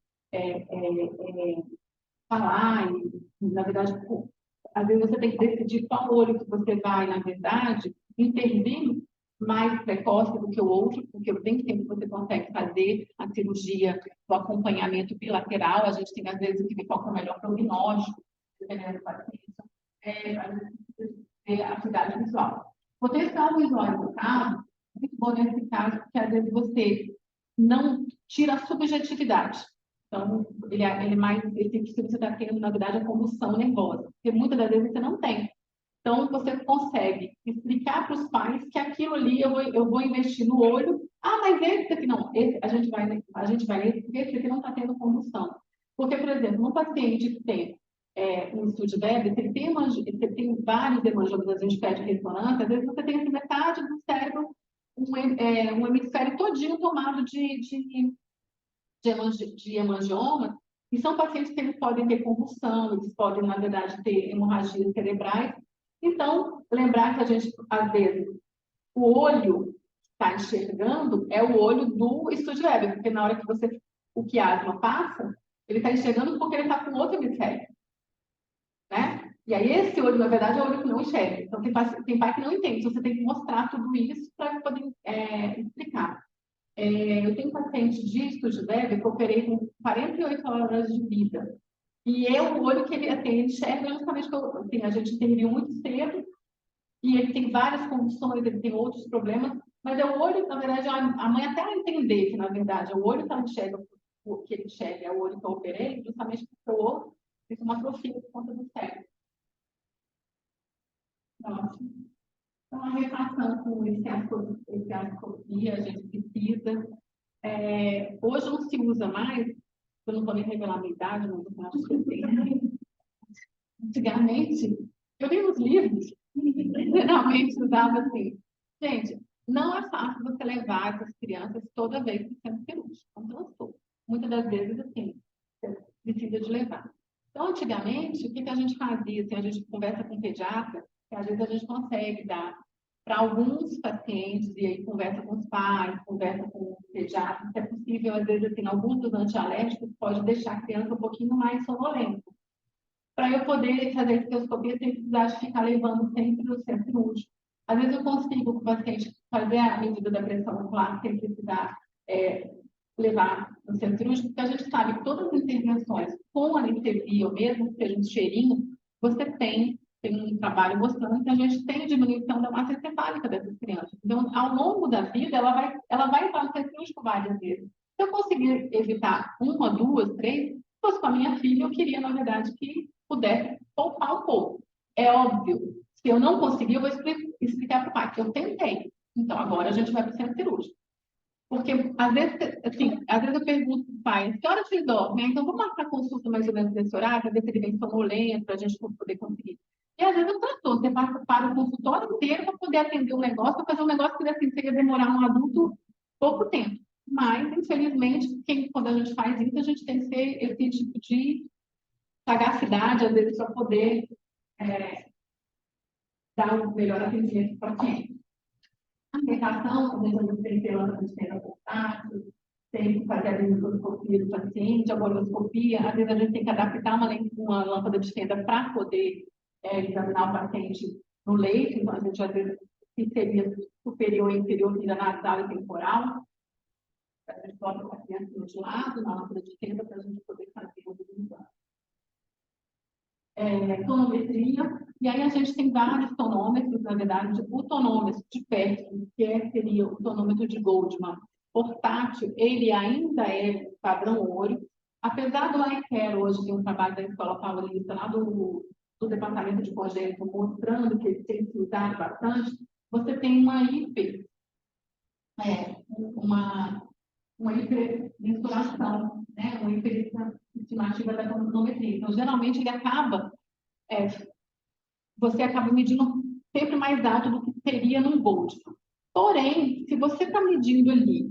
falar, e, na verdade, às vezes você tem que decidir qual olho que você vai, na verdade, intervir mais precoce do que o outro, porque tem tempo que você consegue fazer a cirurgia, o acompanhamento bilateral, a gente tem, às vezes, que ver qual é o melhor prognóstico, dependendo do paciente, a atividade visual. Potencial visual evocado, muito bom nesse caso, porque às vezes você não tira a subjetividade. Então, ele mais, se você está tendo, na verdade, a condução nervosa, porque muitas das vezes você não tem. Então, você consegue explicar para os pais que aquilo ali eu vou investir no olho. Ah, mas esse aqui não, esse, a gente vai nesse, porque esse aqui não está tendo condução. Porque, por exemplo, um paciente que tem um estudo de Weber, você tem vários hemangiomas, a gente pede ressonância, às vezes você tem assim, metade do cérebro, um hemisfério todinho tomado de hemangioma, e são pacientes que eles podem ter convulsão, eles podem, na verdade, ter hemorragias cerebrais. Então, lembrar que a gente, às vezes, o olho que está enxergando é o olho do estudo Weber, porque na hora que o quiasma passa, ele está enxergando porque ele está com outro hemisfério, né? E aí esse olho, na verdade, é o olho que não enxerga. Então, tem pai que não entende, então você tem que mostrar tudo isso para poder explicar. Eu tenho paciente de estudo Weber que eu operei com 48 horas de vida. E o olho que ele tem, ele enxerga justamente que a gente interviu muito cedo, e ele tem várias condições, ele tem outros problemas, mas é o olho, na verdade, a mãe até entender que, na verdade, é o olho que ela enxerga, o que ele enxerga é o olho que eu operei, justamente porque o outro tem uma atrofia por conta do cérebro. Então, a relação com esse ascopia, a gente precisa. Hoje não se usa mais, eu não vou nem revelar a minha idade, mas eu acho que tem. Antigamente, eu li nos livros, geralmente usava assim. Gente, não é fácil você levar essas crianças toda vez para o centro cirúrgico, é um transtorno. Muitas das vezes, assim, você precisa de levar. Então, antigamente, o que a gente fazia? Assim, a gente conversa com o pediatra, que às vezes a gente consegue dar para alguns pacientes, e aí conversa com os pais, conversa com o pediatra, se é possível, às vezes, assim, alguns dos antialérgicos pode deixar a criança um pouquinho mais sonolenta. Para eu poder fazer a esteoscopia sem precisar de ficar levando sempre o centro cirúrgico. Às vezes eu consigo com o paciente fazer a medida da pressão ocular sem precisar levar no centro cirúrgico, porque a gente sabe que todas as intervenções com anestesia, ou mesmo que seja um cheirinho, você tem um trabalho mostrando que a gente tem diminuição da massa encefálica dessas crianças. Então, ao longo da vida, ela vai entrar no centro cirúrgico várias vezes. Se eu conseguir evitar uma, duas, três, se fosse com a minha filha, eu queria, na verdade, que pudesse poupar um pouco. É óbvio, se eu não conseguir, eu vou explicar para o pai que eu tentei. Então, agora a gente vai para o centro cirúrgico. Porque, às vezes, assim, eu pergunto para o pai, que hora que ele dorme? Então, vamos marcar a consulta mais ou menos nesse horário, para ver se ele vem sonolento, para a gente poder conseguir. E, às vezes, eu tratou, você passa para o consultório inteiro para poder atender um negócio, para fazer um negócio que, assim, seria demorar um adulto pouco tempo. Mas, infelizmente, quando a gente faz isso, a gente tem que ter esse tipo de sagacidade, às vezes, para poder dar um melhor atendimento para o paciente. A medicação, às vezes, a gente tem que ter lâmpada de fenda portátil, tem que fazer a endoscopia do paciente, a boloscopia, às vezes a gente tem que adaptar uma lâmpada de fenda para poder examinar o paciente no leito, então a gente, às vezes, se seria superior e inferior, vira nasal e temporal, a gente bota o paciente de lado, na lâmpada de fenda, para a gente poder fazer o exame. Tonometria, e aí a gente tem vários tonômetros, na verdade, o tonômetro de perto, seria o tonômetro de Goldman, portátil, ele ainda é padrão ouro, apesar do iCare hoje ter um trabalho da Escola Paulista, lá do Departamento de Congênito, mostrando que ele tem se usado bastante, você tem uma hipermensuração, né? Uma hiperestimativa da tonometria. Então, geralmente, ele acaba você acaba medindo sempre mais alto do que seria num Goldman. Porém, se você está medindo ali,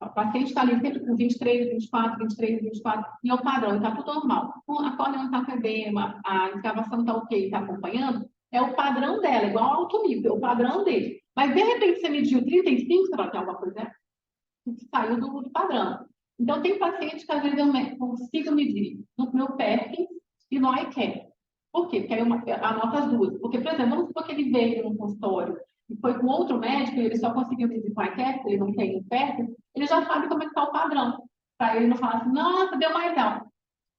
o paciente está ali sempre com 23, 24, 23, 24, e é o padrão, está tudo normal. A córnea não está com edema, a escavação está ok, está acompanhando, é o padrão dela, igual ao alto nível, é o padrão dele. Mas, de repente, você mediu 35, você vai ter alguma coisa que saiu do padrão. Então, tem pacientes que, às vezes, eu consigo medir no meu Perkins e no iCare. Por quê? Porque aí eu anoto as duas. Porque, por exemplo, vamos supor que ele veio no consultório e foi com outro médico e ele só conseguiu medir com a iCare, ele não tem perto, ele já sabe como é que está o padrão. Para ele não falar assim, nossa, deu mais alto.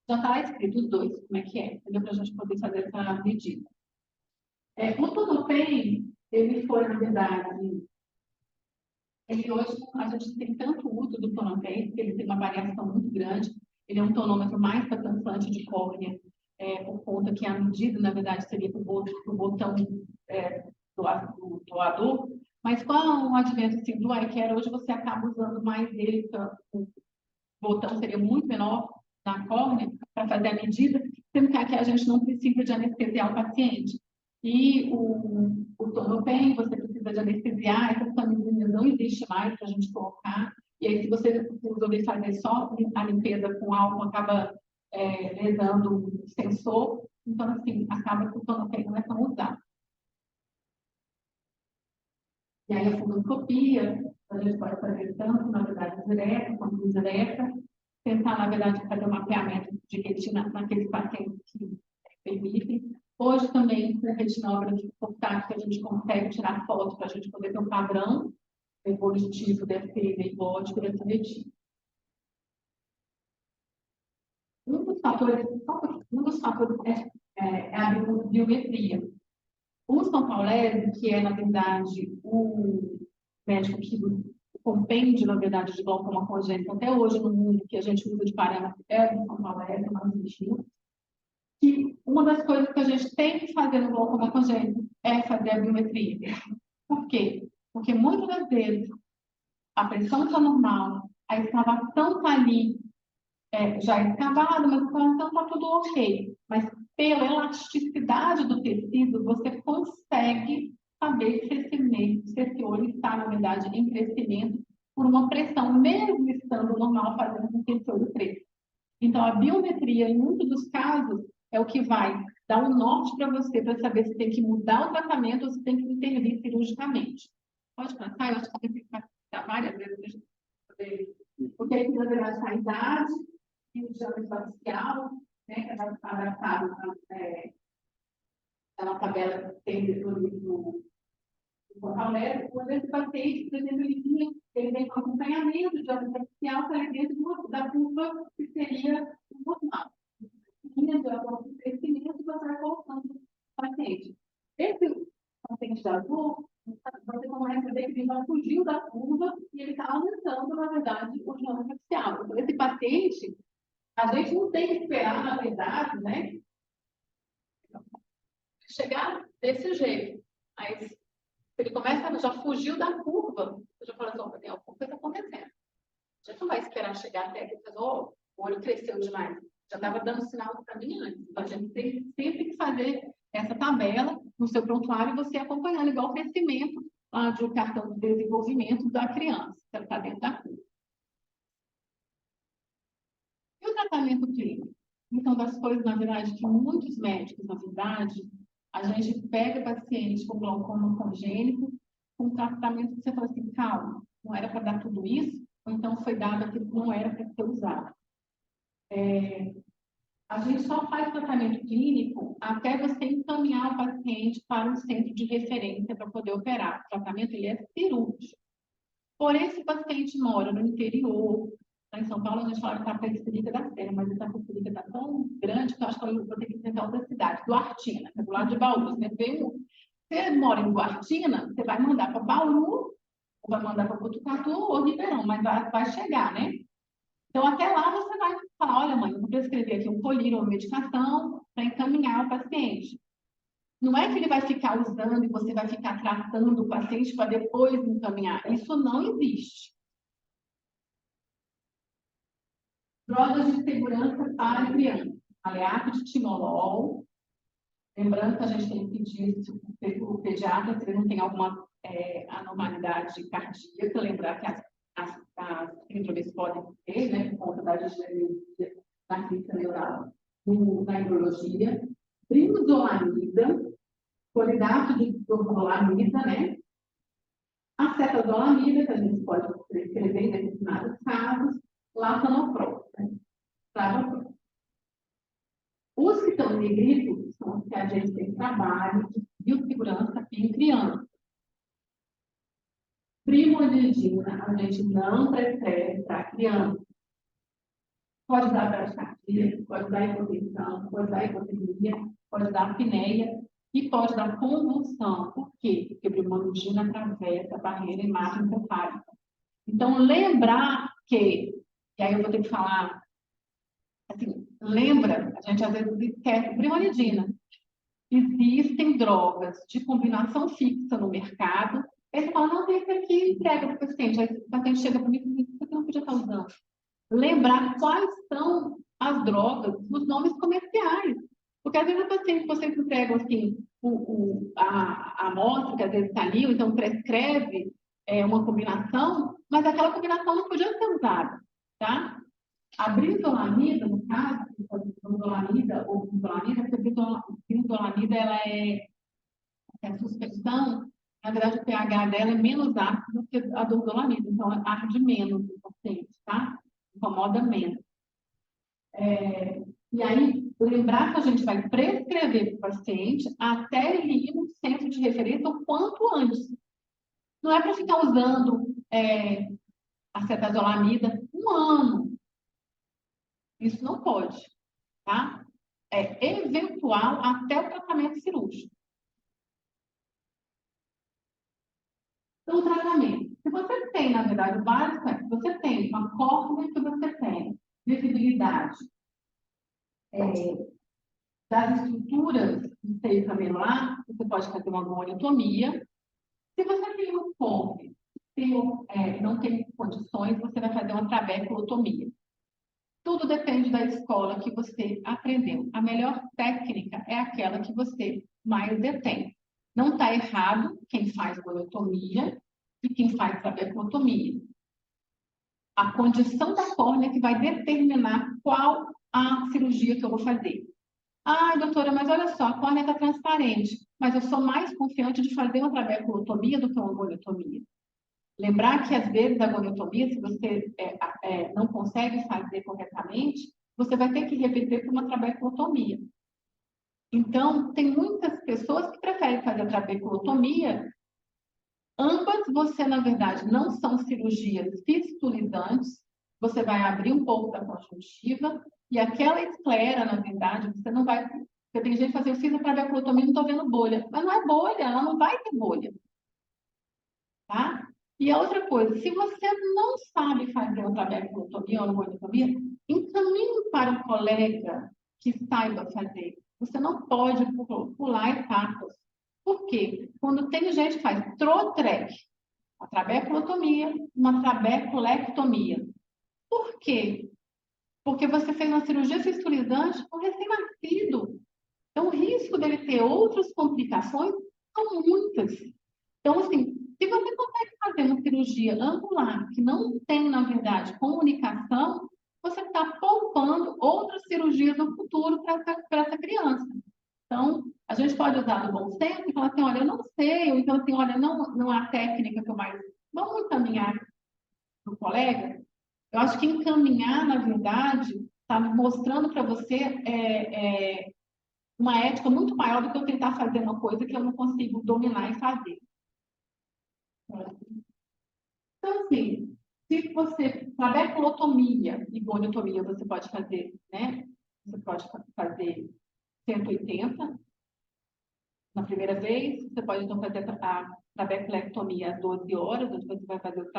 Já está lá escrito os dois, como é que é, entendeu? Para a gente poder fazer essa medida. O Tonopen, ele foi, na verdade, hoje a gente tem tanto uso do Tonopen, porque ele tem uma variação muito grande, ele é um tonômetro mais para transplante de córnea, por conta que a medida, na verdade, seria para o botão do doador, mas com o advento assim, do iCare, hoje você acaba usando mais ele, o botão seria muito menor na córnea para fazer a medida, sendo que aqui a gente não precisa de anestesiar o paciente. E o Tonopen, você precisa de anestesiar, essa família não existe mais para a gente colocar, e aí se você resolver fazer só a limpeza com álcool, acaba lesando o sensor, então, assim, acaba que o Tonopen não é tão usado. E aí, a fundoscopia, a gente pode fazer tanto, na verdade, direta quanto indireta, tentar, na verdade, fazer um mapeamento de retina naqueles pacientes que permitem. Hoje, também, com o retinógrafo portátil, a gente consegue tirar foto para a gente poder ter um padrão evolutivo desse neivótico dessa retina. Um dos fatores é a biometria. O São Paulese, que é, na verdade, o médico que compêndio, na verdade, de glaucoma congênito até hoje no mundo, que a gente usa de parâmetro, é o São Paulese, mas existiu. Que uma das coisas que a gente tem que fazer no glaucoma congênito é fazer a biometria. Por quê? Porque muitas das vezes a pressão está normal, a escavação está ali, já escavado, mas a escavação está tudo ok. Mas pela elasticidade do tecido, você consegue saber se esse olho está, na verdade, em crescimento por uma pressão, mesmo estando normal, fazendo com que esse olho cresça. Então, a biometria, em muitos dos casos, é o que vai dar um norte para você, para saber se tem que mudar o tratamento ou se tem que intervir cirurgicamente. Pode passar, eu acho que tem que passar várias vezes, porque aí, na verdade, a idade e o exame facial, né, que é adaptado na tabela que tem no portal médico, quando esse paciente, por exemplo, ele tem um acompanhamento de exame facial para dentro da curva que seria normal. Linha de avanço de crescimento, você vai colocando o paciente. Esse paciente azul, você começa a ver que ele vai fugindo da curva e ele está aumentando, na verdade, o exame facial. Então, esse paciente, a gente não tem que esperar, na verdade, né, chegar desse jeito. Aí, se ele começa, já fugiu da curva, você já fala assim, tem alguma coisa acontecendo. A gente não vai esperar chegar até aqui e falar, o olho cresceu demais. Já estava dando sinal para mim antes. Então, a gente tem sempre que fazer essa tabela no seu prontuário e você acompanhando, igual o crescimento de um cartão de desenvolvimento da criança, que está dentro da curva. E o tratamento clínico? Então, das coisas, na verdade, que muitos médicos, na verdade, a gente pega pacientes com glaucoma congênito, com tratamento que você fala assim, calma, não era para dar tudo isso, ou então foi dado aquilo que não era para ser usado. A gente só faz tratamento clínico até você encaminhar o paciente para um centro de referência para poder operar. O tratamento ele é cirúrgico. Porém, esse paciente mora no interior, lá em São Paulo, a gente fala que está periférica da Serra, mas essa periférica está tão grande que eu acho que eu vou ter que tentar outra cidade, Duartina, que é do lado de Bauru. Você mora em Duartina, você vai mandar para Bauru, ou vai mandar para Botucatu ou Ribeirão, mas vai chegar, né? Então, até lá você vai falar, olha, mãe, eu vou prescrever aqui um colírio ou medicação para encaminhar o paciente. Não é que ele vai ficar usando e você vai ficar tratando o paciente para depois encaminhar. Isso não existe. Drogas de segurança para criança. Aleato de timolol. Lembrando que a gente tem que pedir se o pediatra, se ele não tem alguma anormalidade cardíaca, lembrar que as síndromes podem ter, né, por conta da clínica neural na neurologia. Brinzolamida, cloridato de dorzolamida, né? Acetazolamida, que a gente pode prescrever em determinados casos, latanoprol, né? Os que estão em negrito são os que a gente tem trabalho de biossegurança em criança. Primolidina, a gente não prescreve para criança. Pode dar bradicardia, pode dar hipotensão, pode dar hipotermia, pode dar apneia e pode dar convulsão. Por quê? Porque a primolidina atravessa a barreira hematoencefálica. Então, lembrar que, e aí eu vou ter que falar, assim, lembra, a gente às vezes esquece primolidina. Existem drogas de combinação fixa no mercado. Aí você fala, não, tem esse aqui, entrega para o paciente. Aí o paciente chega para mim e diz, isso aqui não podia estar usando. Lembrar quais são as drogas, os nomes comerciais. Porque às vezes o paciente, vocês entregam assim, a amostra, que às vezes está ali, ou então prescreve uma combinação, mas aquela combinação não podia ser usada, tá? A brinzolamida, no caso, brinzolamida ou brinzolamida, porque a brinzolamida ela é suspensão, na verdade o pH dela é menos ácido do que a dorzolamida, então arde menos no paciente, tá? Incomoda menos. E aí, lembrar que a gente vai prescrever para o paciente até ele ir no centro de referência o quanto antes. Não é para ficar usando acetazolamida 1 ano. Isso não pode, tá? É eventual até o tratamento cirúrgico. Então, o tratamento. Se você tem, na verdade, o básico é que você tem uma córnea, que você tem visibilidade das estruturas do seio camelular, você pode fazer uma goniotomia. Se você tem um FONF, não tem condições, você vai fazer uma trabeculotomia. Tudo depende da escola que você aprendeu. A melhor técnica é aquela que você mais detém. Não está errado quem faz goniotomia e quem faz trabeculotomia. A condição da córnea que vai determinar qual a cirurgia que eu vou fazer. Ah, doutora, mas olha só, a córnea está transparente, mas eu sou mais confiante de fazer uma trabeculotomia do que uma goniotomia. Lembrar que, às vezes, a goniotomia, se você não consegue fazer corretamente, você vai ter que reverter para uma trabeculotomia. Então, tem muitas pessoas que preferem fazer a trabeculotomia. Ambas, você, na verdade, não são cirurgias fistulizantes, você vai abrir um pouco da conjuntiva, e aquela esclera, na verdade, você não vai. Porque tem gente que fala assim, eu fiz a trabeculotomia e não estou vendo bolha. Mas não é bolha, ela não vai ter bolha. Tá? E a outra coisa, se você não sabe fazer uma trabeculotomia ou uma goniotomia, encaminhe para um colega que saiba fazer. Você não pode pular etapas. Por quê? Quando tem gente que faz trotrec, uma trabeculotomia, uma trabeculectomia. Por quê? Porque você fez uma cirurgia fistulizante com recém-nascido. Então, o risco dele ter outras complicações são muitas. Então, assim, se você consegue fazer uma cirurgia angular, que não tem, na verdade, comunicação, você está poupando outras cirurgias no futuro para essa criança. Então, a gente pode usar do bom senso e falar assim, olha, eu não sei, ou então assim, olha, não há técnica que eu mais... Vamos encaminhar para o colega? Eu acho que encaminhar, na verdade, está mostrando para você uma ética muito maior do que eu tentar fazer uma coisa que eu não consigo dominar e fazer. Então, assim, se você trabeculotomia e goniotomia, você pode fazer, né? Você pode fazer 180 na primeira vez, você pode então fazer a trabeculectomia às 12 horas, onde você vai fazer o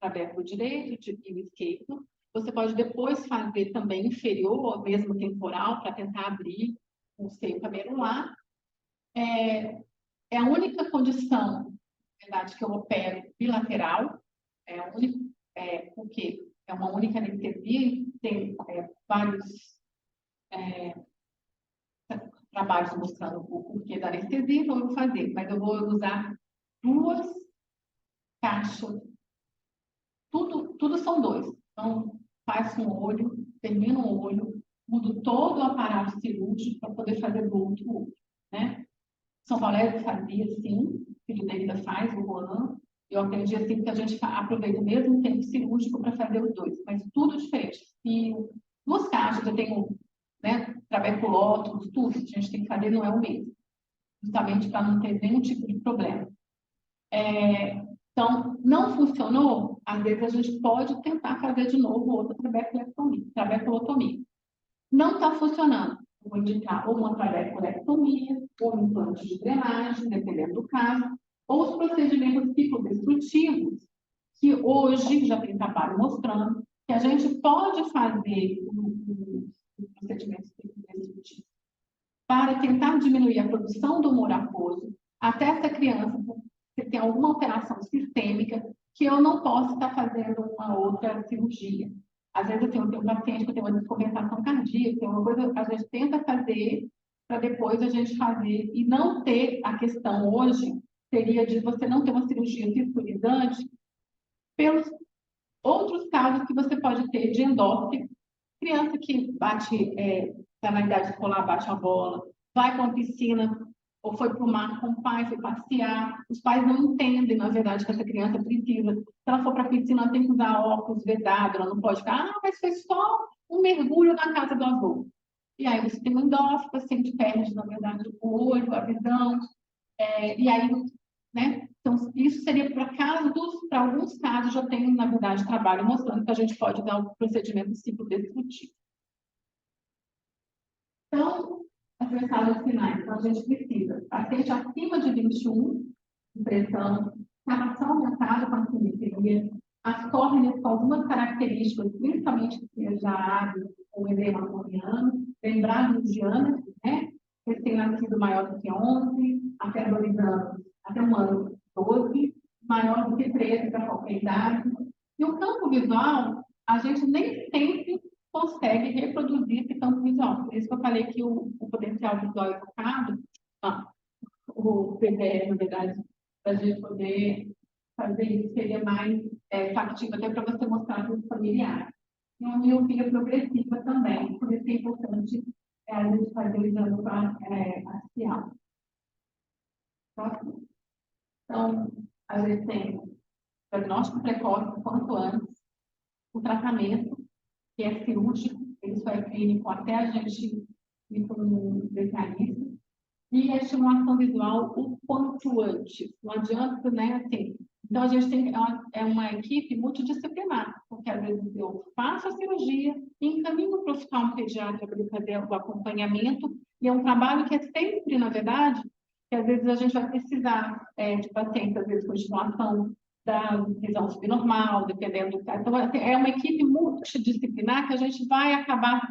trabeco direito e o esquerdo. Você pode depois fazer também inferior, ou mesmo temporal, para tentar abrir o seio camelular. É a única condição, na verdade, que eu opero bilateral, porque é uma única anestesia, tem vários trabalhos mostrando o porquê da anestesia, então eu vou fazer, mas eu vou usar 2 caixas, tudo são 2. Então, faço um olho, termino um olho, mudo todo o aparato cirúrgico para poder fazer do outro olho, né? São Paulo fazia assim, o filho dele ainda faz, o Juan. Eu aprendi assim, porque a gente aproveita o mesmo tempo cirúrgico para fazer os 2, mas tudo diferente. E 2 caixas, eu tenho, né, trabeculótomos, tudo que a gente tem que fazer não é o mesmo, justamente para não ter nenhum tipo de problema. Então, não funcionou, às vezes a gente pode tentar fazer de novo outra trabeculotomia. Não está funcionando. Eu vou indicar ou uma trabeculectomia, ou um implante de drenagem, dependendo do caso, ou os procedimentos ciclodestrutivos, que hoje já tem trabalho mostrando que a gente pode fazer os procedimentos ciclodestrutivos para tentar diminuir a produção do humor aquoso até essa criança que tem alguma alteração sistêmica que eu não posso estar fazendo uma outra cirurgia. Às vezes eu tenho um paciente que tem uma descompensação cardíaca, tem uma coisa que a gente tenta fazer para depois a gente fazer e não ter a questão hoje seria de você não ter uma cirurgia fistulizante pelos outros casos que você pode ter de endócrino, criança que bate, está na idade escolar, bate a bola, vai para uma piscina ou foi para o mar com o pai, foi passear. Os pais não entendem, na verdade, que essa criança precisa. Se ela for para a piscina, ela tem que usar óculos vedado, ela não pode ficar, mas foi só um mergulho na casa do avô. E aí você tem uma endófilo, o paciente perde, na verdade, o olho, a visão, e aí, né? Então, isso seria para alguns casos, já tem, na verdade, trabalho mostrando que a gente pode dar um procedimento ciclodestrutivo. Então, as mensagens finais. Então, a gente precisa, paciente acima de 21, pressão, inflamação aumentada com a simetria, as córneas com algumas características, principalmente que seja água ou edema corneano, lembrar dos diâmetros, né? Recém-nascido maior do que 11, até 2 anos, até 1 ano, 12, maior do que 13 para qualquer idade. E o campo visual, a gente nem sempre consegue reproduzir esse campo visual. Por isso que eu falei que o potencial visual evocado, o PDR, na verdade, para a gente poder fazer isso, seria mais factível até para você mostrar para os familiares. E uma miopia progressiva também, por isso é importante a gente faz o exame axial. Então, a gente tem diagnóstico precoce quanto antes, o tratamento, que é cirúrgico, ele só é clínico até a gente ir para um especialista, e a estimulação visual o quanto antes. Não adianta, né, assim. Então, a gente tem uma equipe multidisciplinar, porque às vezes eu faço a cirurgia, encaminho para o oftalmo pediatra para ele fazer o acompanhamento, e é um trabalho que é sempre, na verdade, que às vezes a gente vai precisar de pacientes, às vezes com estimulação da visão subnormal, dependendo do caso. Então, assim, é uma equipe multidisciplinar que a gente vai acabar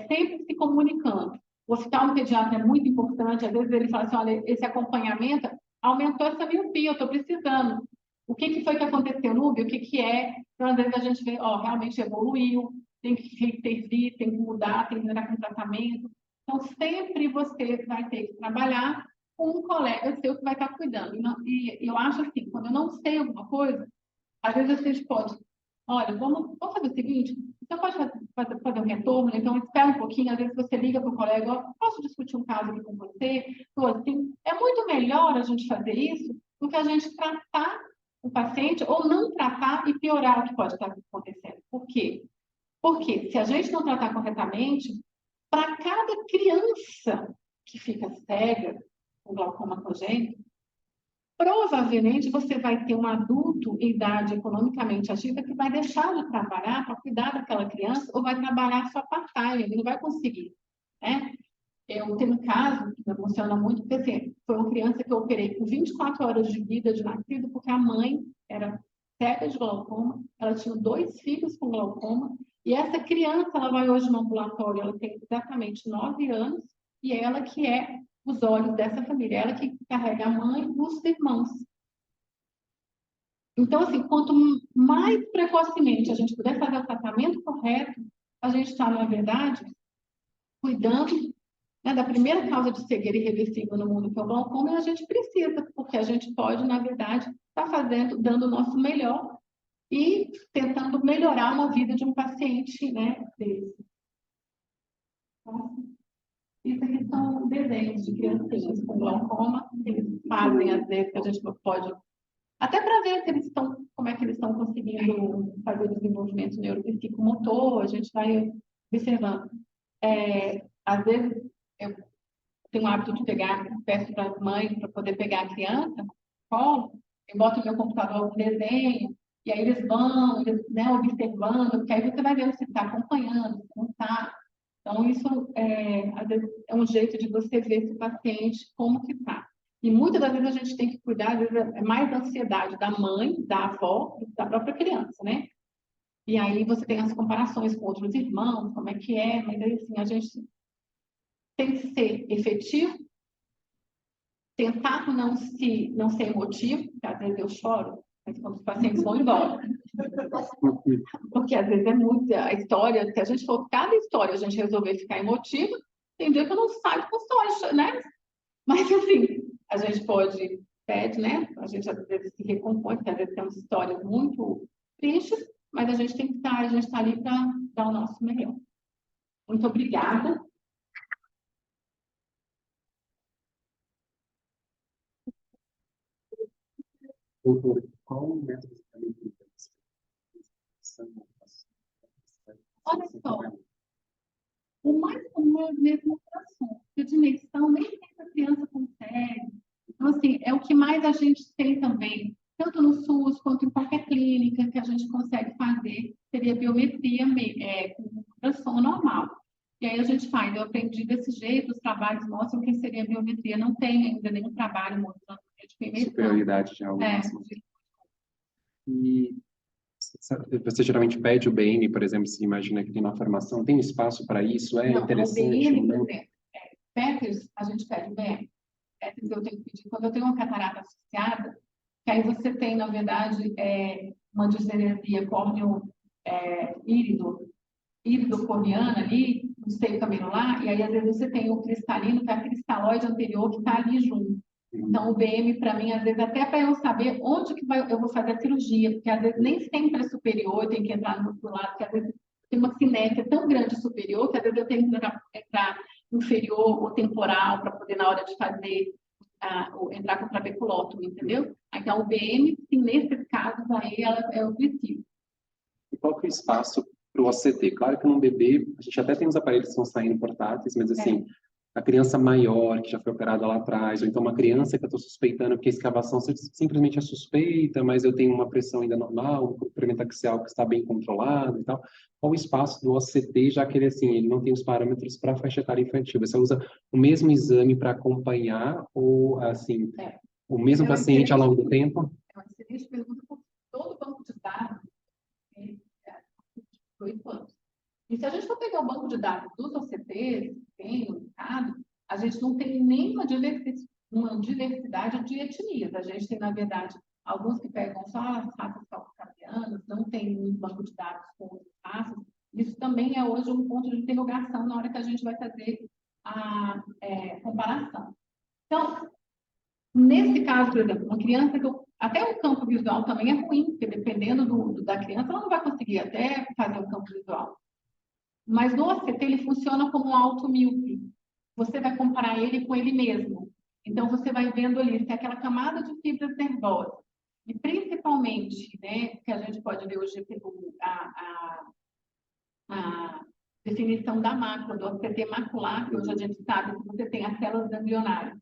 sempre se comunicando. O oftalmo pediatra é muito importante, às vezes ele fala assim, olha, esse acompanhamento aumentou essa miopia, eu estou precisando. O que foi que aconteceu, Núbia? O que é? Então, às vezes a gente vê, ó, realmente evoluiu, tem que reintervir, tem que mudar, tem que entrar com tratamento. Então, sempre você vai ter que trabalhar com um colega seu que vai estar cuidando. E eu acho assim, quando eu não sei alguma coisa, às vezes vocês podem, olha, vamos fazer o seguinte, você pode fazer um retorno, então espera um pouquinho, às vezes você liga para o colega, ó, posso discutir um caso aqui com você? Então, assim, é muito melhor a gente fazer isso do que a gente tratar o paciente ou não tratar e piorar o que pode estar acontecendo. Por quê? Porque se a gente não tratar corretamente, para cada criança que fica cega, com glaucoma congênito, provavelmente você vai ter um adulto em idade economicamente ativa que vai deixar de trabalhar para cuidar daquela criança ou vai trabalhar só part-time, ele não vai conseguir, né? Eu tenho um caso que me emociona muito, porque assim, foi uma criança que eu operei com 24 horas de vida de nascido, porque a mãe era cega de glaucoma, ela tinha 2 filhos com glaucoma, e essa criança, ela vai hoje no ambulatório, ela tem exatamente 9 anos, e é ela que é os olhos dessa família, ela que carrega a mãe e os irmãos. Então, assim, quanto mais precocemente a gente puder fazer o tratamento correto, a gente está, na verdade, cuidando, né, da primeira causa de cegueira irreversível no mundo, que é o glaucoma, e a gente precisa, porque a gente pode, na verdade, estar dando o nosso melhor e tentando melhorar uma vida de um paciente, né, desse. Então, isso aqui são desenhos de criancinhas com glaucoma, que eles fazem, às vezes, que a gente pode... Até para ver se eles estão, como é que eles estão conseguindo fazer o desenvolvimento neuropsicomotor, a gente vai observando. Às vezes, eu tenho o hábito de peço para a mãe para poder pegar a criança, colo, eu boto no meu computador um desenho, e aí eles vão, né, observando, porque aí você vai vendo se está acompanhando, se não está. Então, isso, às vezes, é um jeito de você ver esse paciente como que está. E muitas das vezes a gente tem que cuidar, às vezes, é mais da ansiedade da mãe, da avó, da própria criança, né? E aí você tem as comparações com outros irmãos, como é que é, mas aí, assim, a gente tem que ser efetivo, tentar não ser emotivo, porque às vezes eu choro, mas quando os pacientes vão embora. Porque às vezes é muita história, se a gente for cada história a gente resolver ficar emotiva, tem dia que eu não saio com história, né? Mas assim, a gente pede, né? A gente às vezes se recompõe, porque às vezes temos histórias muito tristes, mas a gente tem que estar, a gente está ali para dar o nosso melhor. Muito obrigada. Doutor, qual o método de tratamento? Olha só, o mais comum é mesmo ultrassom, porque de dimensão nem sempre a criança consegue. Então, assim, é o que mais a gente tem também, tanto no SUS quanto em qualquer clínica que a gente consegue fazer, seria biometria com ultrassom normal. E aí a gente faz, eu aprendi desse jeito, os trabalhos mostram que seria biometria, não tem ainda nenhum trabalho mostrando a superioridade de algo. E você geralmente pede o BM, por exemplo, se imagina que tem uma formação, tem espaço para isso? É não, interessante? O BM, por exemplo, PETES, a gente pede o BM. PETES eu tenho que pedir quando eu tenho uma catarata associada, que aí você tem, na verdade, uma discenesia córneo-írido-corneana ali, no seio camelular, e aí às vezes você tem o cristalino, que é a cristalóide anterior que está ali junto. Então, o BM, para mim, às vezes, até para eu saber onde que eu vou fazer a cirurgia, porque às vezes nem sempre é superior, eu tenho que entrar no lado, porque às vezes tem uma sinétia tão grande superior, que às vezes eu tenho que entrar inferior ou temporal, para poder, na hora de fazer, entrar com o trabeculótomo, entendeu? Então, o BM, sim, nesses casos, aí ela é objetivo. E qual que é o espaço para o OCT? Claro que num bebê, a gente até tem os aparelhos que estão saindo portáteis, mas assim, a criança maior, que já foi operada lá atrás, ou então uma criança que eu estou suspeitando que a escavação simplesmente é suspeita, mas eu tenho uma pressão ainda normal, um comprimento axial que está bem controlado e tal. Qual o espaço do OCT, já que ele, assim, ele não tem os parâmetros para a faixa etária infantil? Você usa o mesmo exame para acompanhar ou, assim, o mesmo paciente ao longo do tempo? É uma excelente pergunta, porque todo banco de dados tem 8 anos. E se a gente for pegar o banco de dados dos OCTs que tem no mercado, a gente não tem nenhuma diversidade de etnias. A gente tem, na verdade, alguns que pegam só as raças caucasianas, não tem um banco de dados com outras raças. Isso também é hoje um ponto de interrogação na hora que a gente vai fazer a comparação. Então, nesse caso, por exemplo, uma criança que até o campo visual também é ruim, porque dependendo da criança, ela não vai conseguir até fazer o campo visual. Mas no OCT ele funciona como um auto-míope. Você vai comparar ele com ele mesmo. Então, você vai vendo ali se aquela camada de fibras nervosas, e principalmente, né, que a gente pode ver hoje a definição da mácula, do OCT macular, que hoje a gente sabe que você tem as células ganglionárias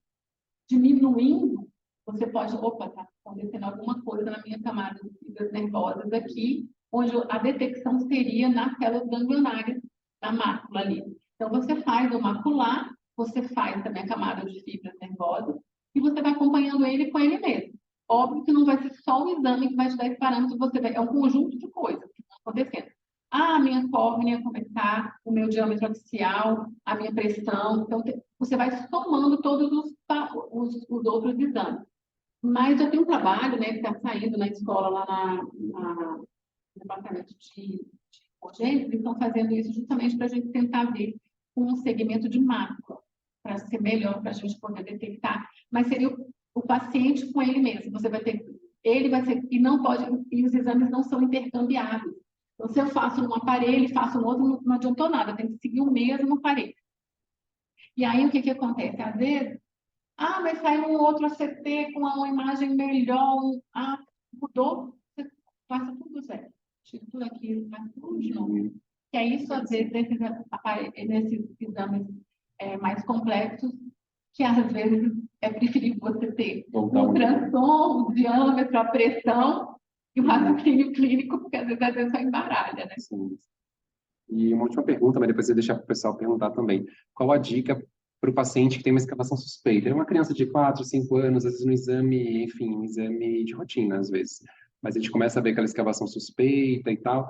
diminuindo, você pode, opa, está acontecendo alguma coisa na minha camada de fibras nervosas aqui, onde a detecção seria nas células ganglionárias da mácula ali. Então, você faz o macular, você faz também a camada de fibras nervosas e você vai acompanhando ele com ele mesmo. Óbvio que não vai ser só o exame que vai te dar esse parâmetro, é um conjunto de coisas que estão acontecendo. A minha córnea, como está, o meu diâmetro axial, a minha pressão. Então, você vai somando todos os outros exames. Mas já tem um trabalho, né, que está saindo na escola, lá no departamento de congênitos, e estão fazendo isso justamente para a gente tentar ver um segmento de mácula, para ser melhor, para a gente poder detectar. Mas seria o paciente com ele mesmo. Você vai ter, ele vai ser, e não pode, e os exames não são intercambiáveis. Então, se eu faço num aparelho e faço no outro, não adiantou nada, tem que seguir o mesmo aparelho. E aí, o que acontece? Às vezes, mas saiu um outro ACT com uma imagem melhor, mudou, você passa tudo zero. Tira tudo aquilo, faz tudo de novo. Que é isso, às vezes, nesses exames mais complexos, que às vezes é preferível você ter o ultrassom, o diâmetro, a pressão e o raciocínio clínico, porque às vezes só embaralha, né? Sim. E uma última pergunta, mas depois eu deixar para o pessoal perguntar também. Qual a dica para o paciente que tem uma escavação suspeita? É uma criança de 4, 5 anos, às vezes no exame, enfim, um exame de rotina, às vezes. Mas a gente começa a ver aquela escavação suspeita e tal.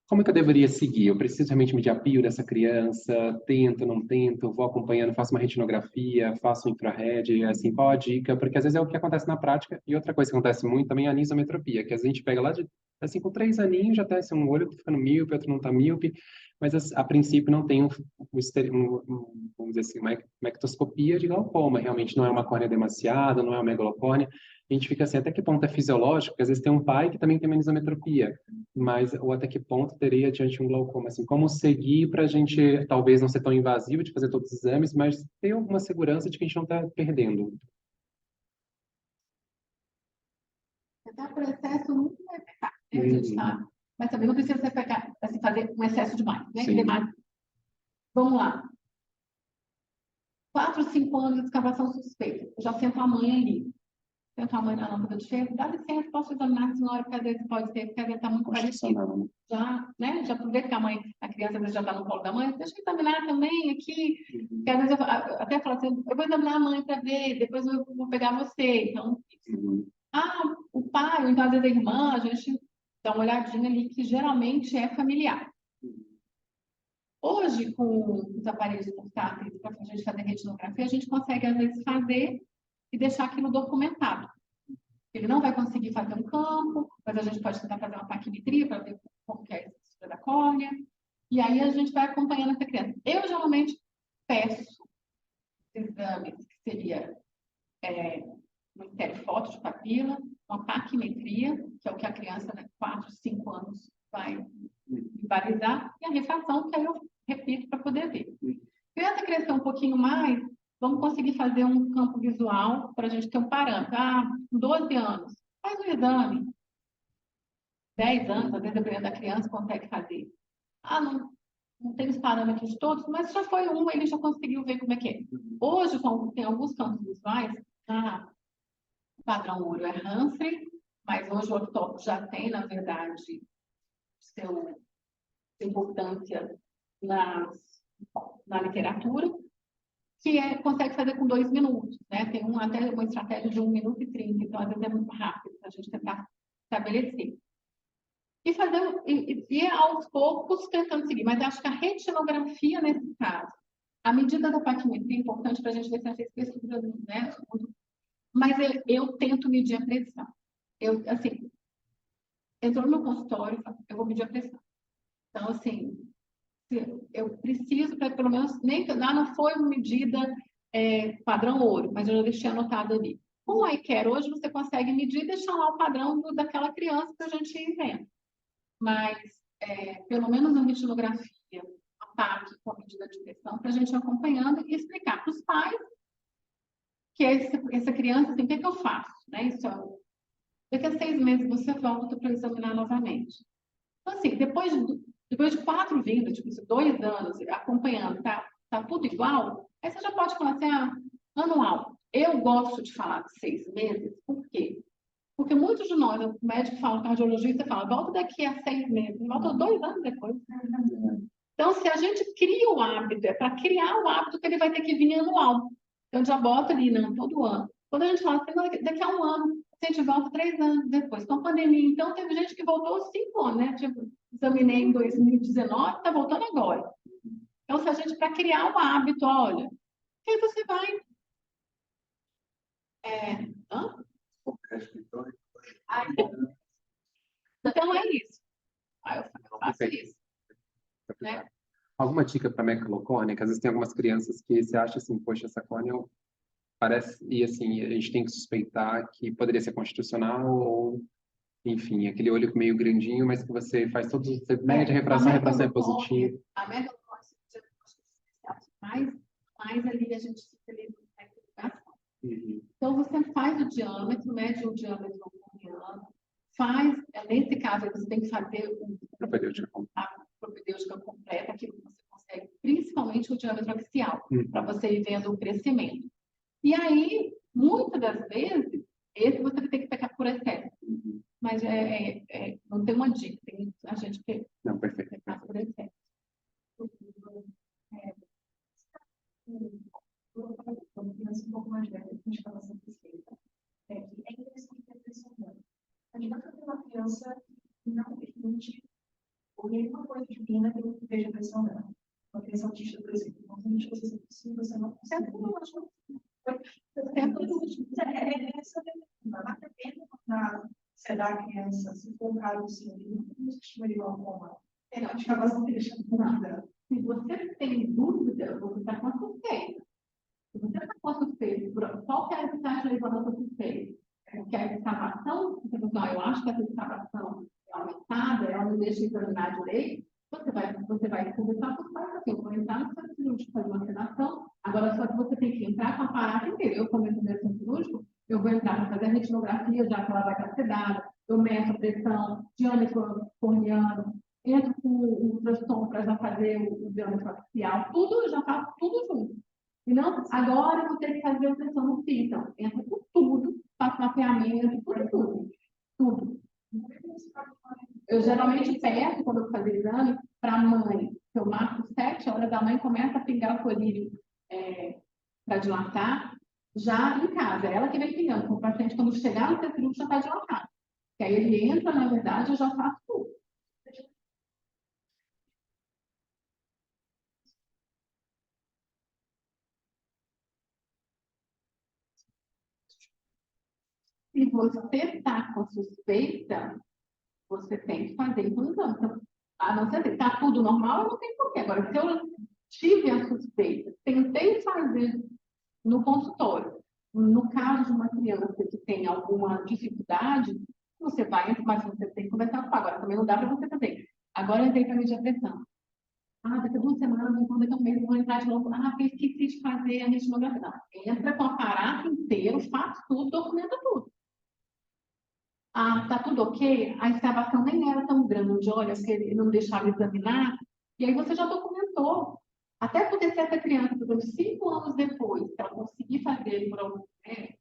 Como é que eu deveria seguir? Eu preciso realmente medir a pio dessa criança? Tento, não tento? Vou acompanhando, faço uma retinografia, faço um infrared, assim, qual a dica? Porque às vezes é o que acontece na prática. E outra coisa que acontece muito também é a anisometropia, que às vezes a gente pega lá de, assim, com 3 aninhos, já tá assim, um olho tá ficando míope, outro não tá míope, mas a princípio não tem vamos dizer assim, uma ectoscopia de glaucoma, realmente não é uma córnea demasiada, não é uma megalocórnea. A gente fica assim, até que ponto é fisiológico? Porque às vezes tem um pai que também tem uma anisometropia, mas ou até que ponto teria diante de um glaucoma? Assim, como seguir para a gente, talvez não ser tão invasivo de fazer todos os exames, mas ter alguma segurança de que a gente não está perdendo? Está por excesso muito eficaz, né? A gente tá, mas também não precisa ser assim, fazer um excesso demais, né? Demais. Vamos lá. 4, 5 anos de escavação suspeita. Eu já sento a mãe ali. Sento a mãe na lâmpada de ferro. Dá licença, posso examinar a senhora, porque às vezes pode ser, porque às vezes está muito parecido. Já, né? Já aproveita que a criança às vezes já está no colo da mãe. Deixa eu examinar também aqui. Porque às vezes eu até falo assim, eu vou examinar a mãe para ver, depois eu vou pegar você. Então, o pai, ou então às vezes a irmã, a gente dá uma olhadinha ali, que geralmente é familiar. Hoje, com os aparelhos portáteis, para a gente fazer retinografia, a gente consegue, às vezes, fazer e deixar aquilo documentado. Ele não vai conseguir fazer um campo, mas a gente pode tentar fazer uma paquimetria para ver como que é a estrutura da córnea. E aí a gente vai acompanhando essa criança. Eu, geralmente, peço exames, que seria uma estereofoto de papila, uma paquimetria, que é o que a criança, né, 4, 5 anos, vai visualizar, e a refração, que aí eu repito para poder ver. Criança que crescer um pouquinho mais, vamos conseguir fazer um campo visual para a gente ter um parâmetro. Com 12 anos, faz o exame. 10 anos, às vezes, dependendo da criança, consegue fazer. Não tem os parâmetros todos, mas já foi ele já conseguiu ver como é que é. Hoje, tem alguns campos visuais, o padrão ouro é Humphrey, mas hoje o ortopo já tem, na verdade, sua importância na literatura, que consegue fazer com 2 minutos, né? Tem até uma estratégia de 1 minuto e 30, então às vezes é muito rápido para a gente tentar estabelecer. E aos poucos tentando seguir, mas eu acho que a retinografia, nesse caso, a medida da paquimetria é importante para a gente ver se essa espessura, né? Mas eu tento medir a pressão. Assim, entrou no meu consultório, eu vou medir a pressão. Então, assim, eu preciso, para pelo menos, nem não foi uma medida padrão ouro, mas eu já deixei anotado ali. Com o iCare hoje, você consegue medir e deixar lá o padrão daquela criança que a gente inventa. Mas, pelo menos na retinografia, ataque com a medida de pressão, para a gente ir acompanhando e explicar para os pais que essa criança, assim, o que eu faço? Né? Daqui a 6 meses você volta para examinar novamente. Então, assim, depois de 4 vindas, tipo, 2 anos acompanhando, tá tudo igual, aí você já pode falar assim, anual. Eu gosto de falar de 6 meses, por quê? Porque muitos de nós, o médico fala, o cardiologista fala, volta daqui a 6 meses, volta 2 anos depois. Então, se a gente cria o hábito, é para criar o hábito que ele vai ter que vir anual. Então, já bota ali, não, todo ano. Quando a gente fala assim, daqui a 1 ano, a gente volta 3 anos depois. Com a pandemia, então, teve gente que voltou 5 anos, né? Tipo, examinei em 2019, está voltando agora. Então, se a gente, para criar o hábito, olha, aí você vai... Então, é isso. Aí eu faço isso. Né? Alguma dica para megalocórnia? Que às vezes tem algumas crianças que você acha assim, poxa, essa córnea parece... E assim, a gente tem que suspeitar que poderia ser constitucional ou... Enfim, aquele olho meio grandinho, mas que você faz todos... Você mede a refração é positiva. A megalocórnia, mais ali a gente fica ali na divulgação. Então, você faz o diâmetro, mede o diâmetro corneano, nesse caso, você tem que fazer a propedêutica completa, que você consegue, principalmente o diâmetro axial, para você ir vendo o crescimento. E aí, muitas das vezes, esse você vai ter que pegar por excesso. Mas não tem uma dica, tem a gente que pegar por excesso. Quando criança um pouco mais velha, com escalação suspeita, é interessante ter impressionante. A gente vai fazer uma criança que não permite nenhuma coisa divina que eu veja pressão dela. Uma criança autista, por exemplo. Então, se a gente fosse assim possível, você não consegue. Não, acho que vale a pena para sedar a criança, se for um caso assim, não estima de glaucoma. A escalação deixa dúvida. Se você tem dúvida, você está com a suspeita. Se você está com a suspeita, qual que é a que você acha levando a sua suspeita? Porque a escavação, eu acho que essa escavação é aumentada, ela não deixa examinar direito, você vai conversar com os pais, assim, eu vou entrar no centro cirúrgico fazer uma sedação, agora só que você tem que entrar com a aparato inteiro. Eu, como entro no centro cirúrgico, eu vou entrar para fazer a retinografia, já que ela vai estar sedada, eu meço a pressão, diâmetro corneano, entro com o ultrassom para já fazer o diâmetro axial, tudo, eu já faço tudo junto. E não, agora eu vou ter que fazer a ultrassom no fio, então, entra com tudo, faço mapeamento, tudo. Eu geralmente peço, quando eu vou fazer exame, para a mãe, que eu marco 7 horas da manhã, começa a pingar o colírio para dilatar, já em casa. É ela que vem pingando. O paciente, quando chegar no centro cirúrgico, já está dilatado. Que aí ele entra, na verdade, eu já faço tudo. Se você está com suspeita, você tem que fazer inclusão. Então, a não ser que está tudo normal, não tem porquê. Agora, se eu tive a suspeita, tentei fazer no consultório, no caso de uma criança que tem alguma dificuldade, você vai, mas você tem que conversar com o pai. Agora, também não dá para você fazer. Agora eu entrei para medir a pressão. daqui a 2 semanas, então daqui a um mês eu vou entrar de novo. Eu esqueci de fazer a retinografia. Não, entra com o aparato inteiro, faz tudo, documenta tudo. Tá tudo ok? A escavação nem era tão grande, olha, que ele não deixava examinar, e aí você já documentou. Até porque se essa criança, por exemplo, 5 anos depois, se ela conseguir fazer por algum tempo,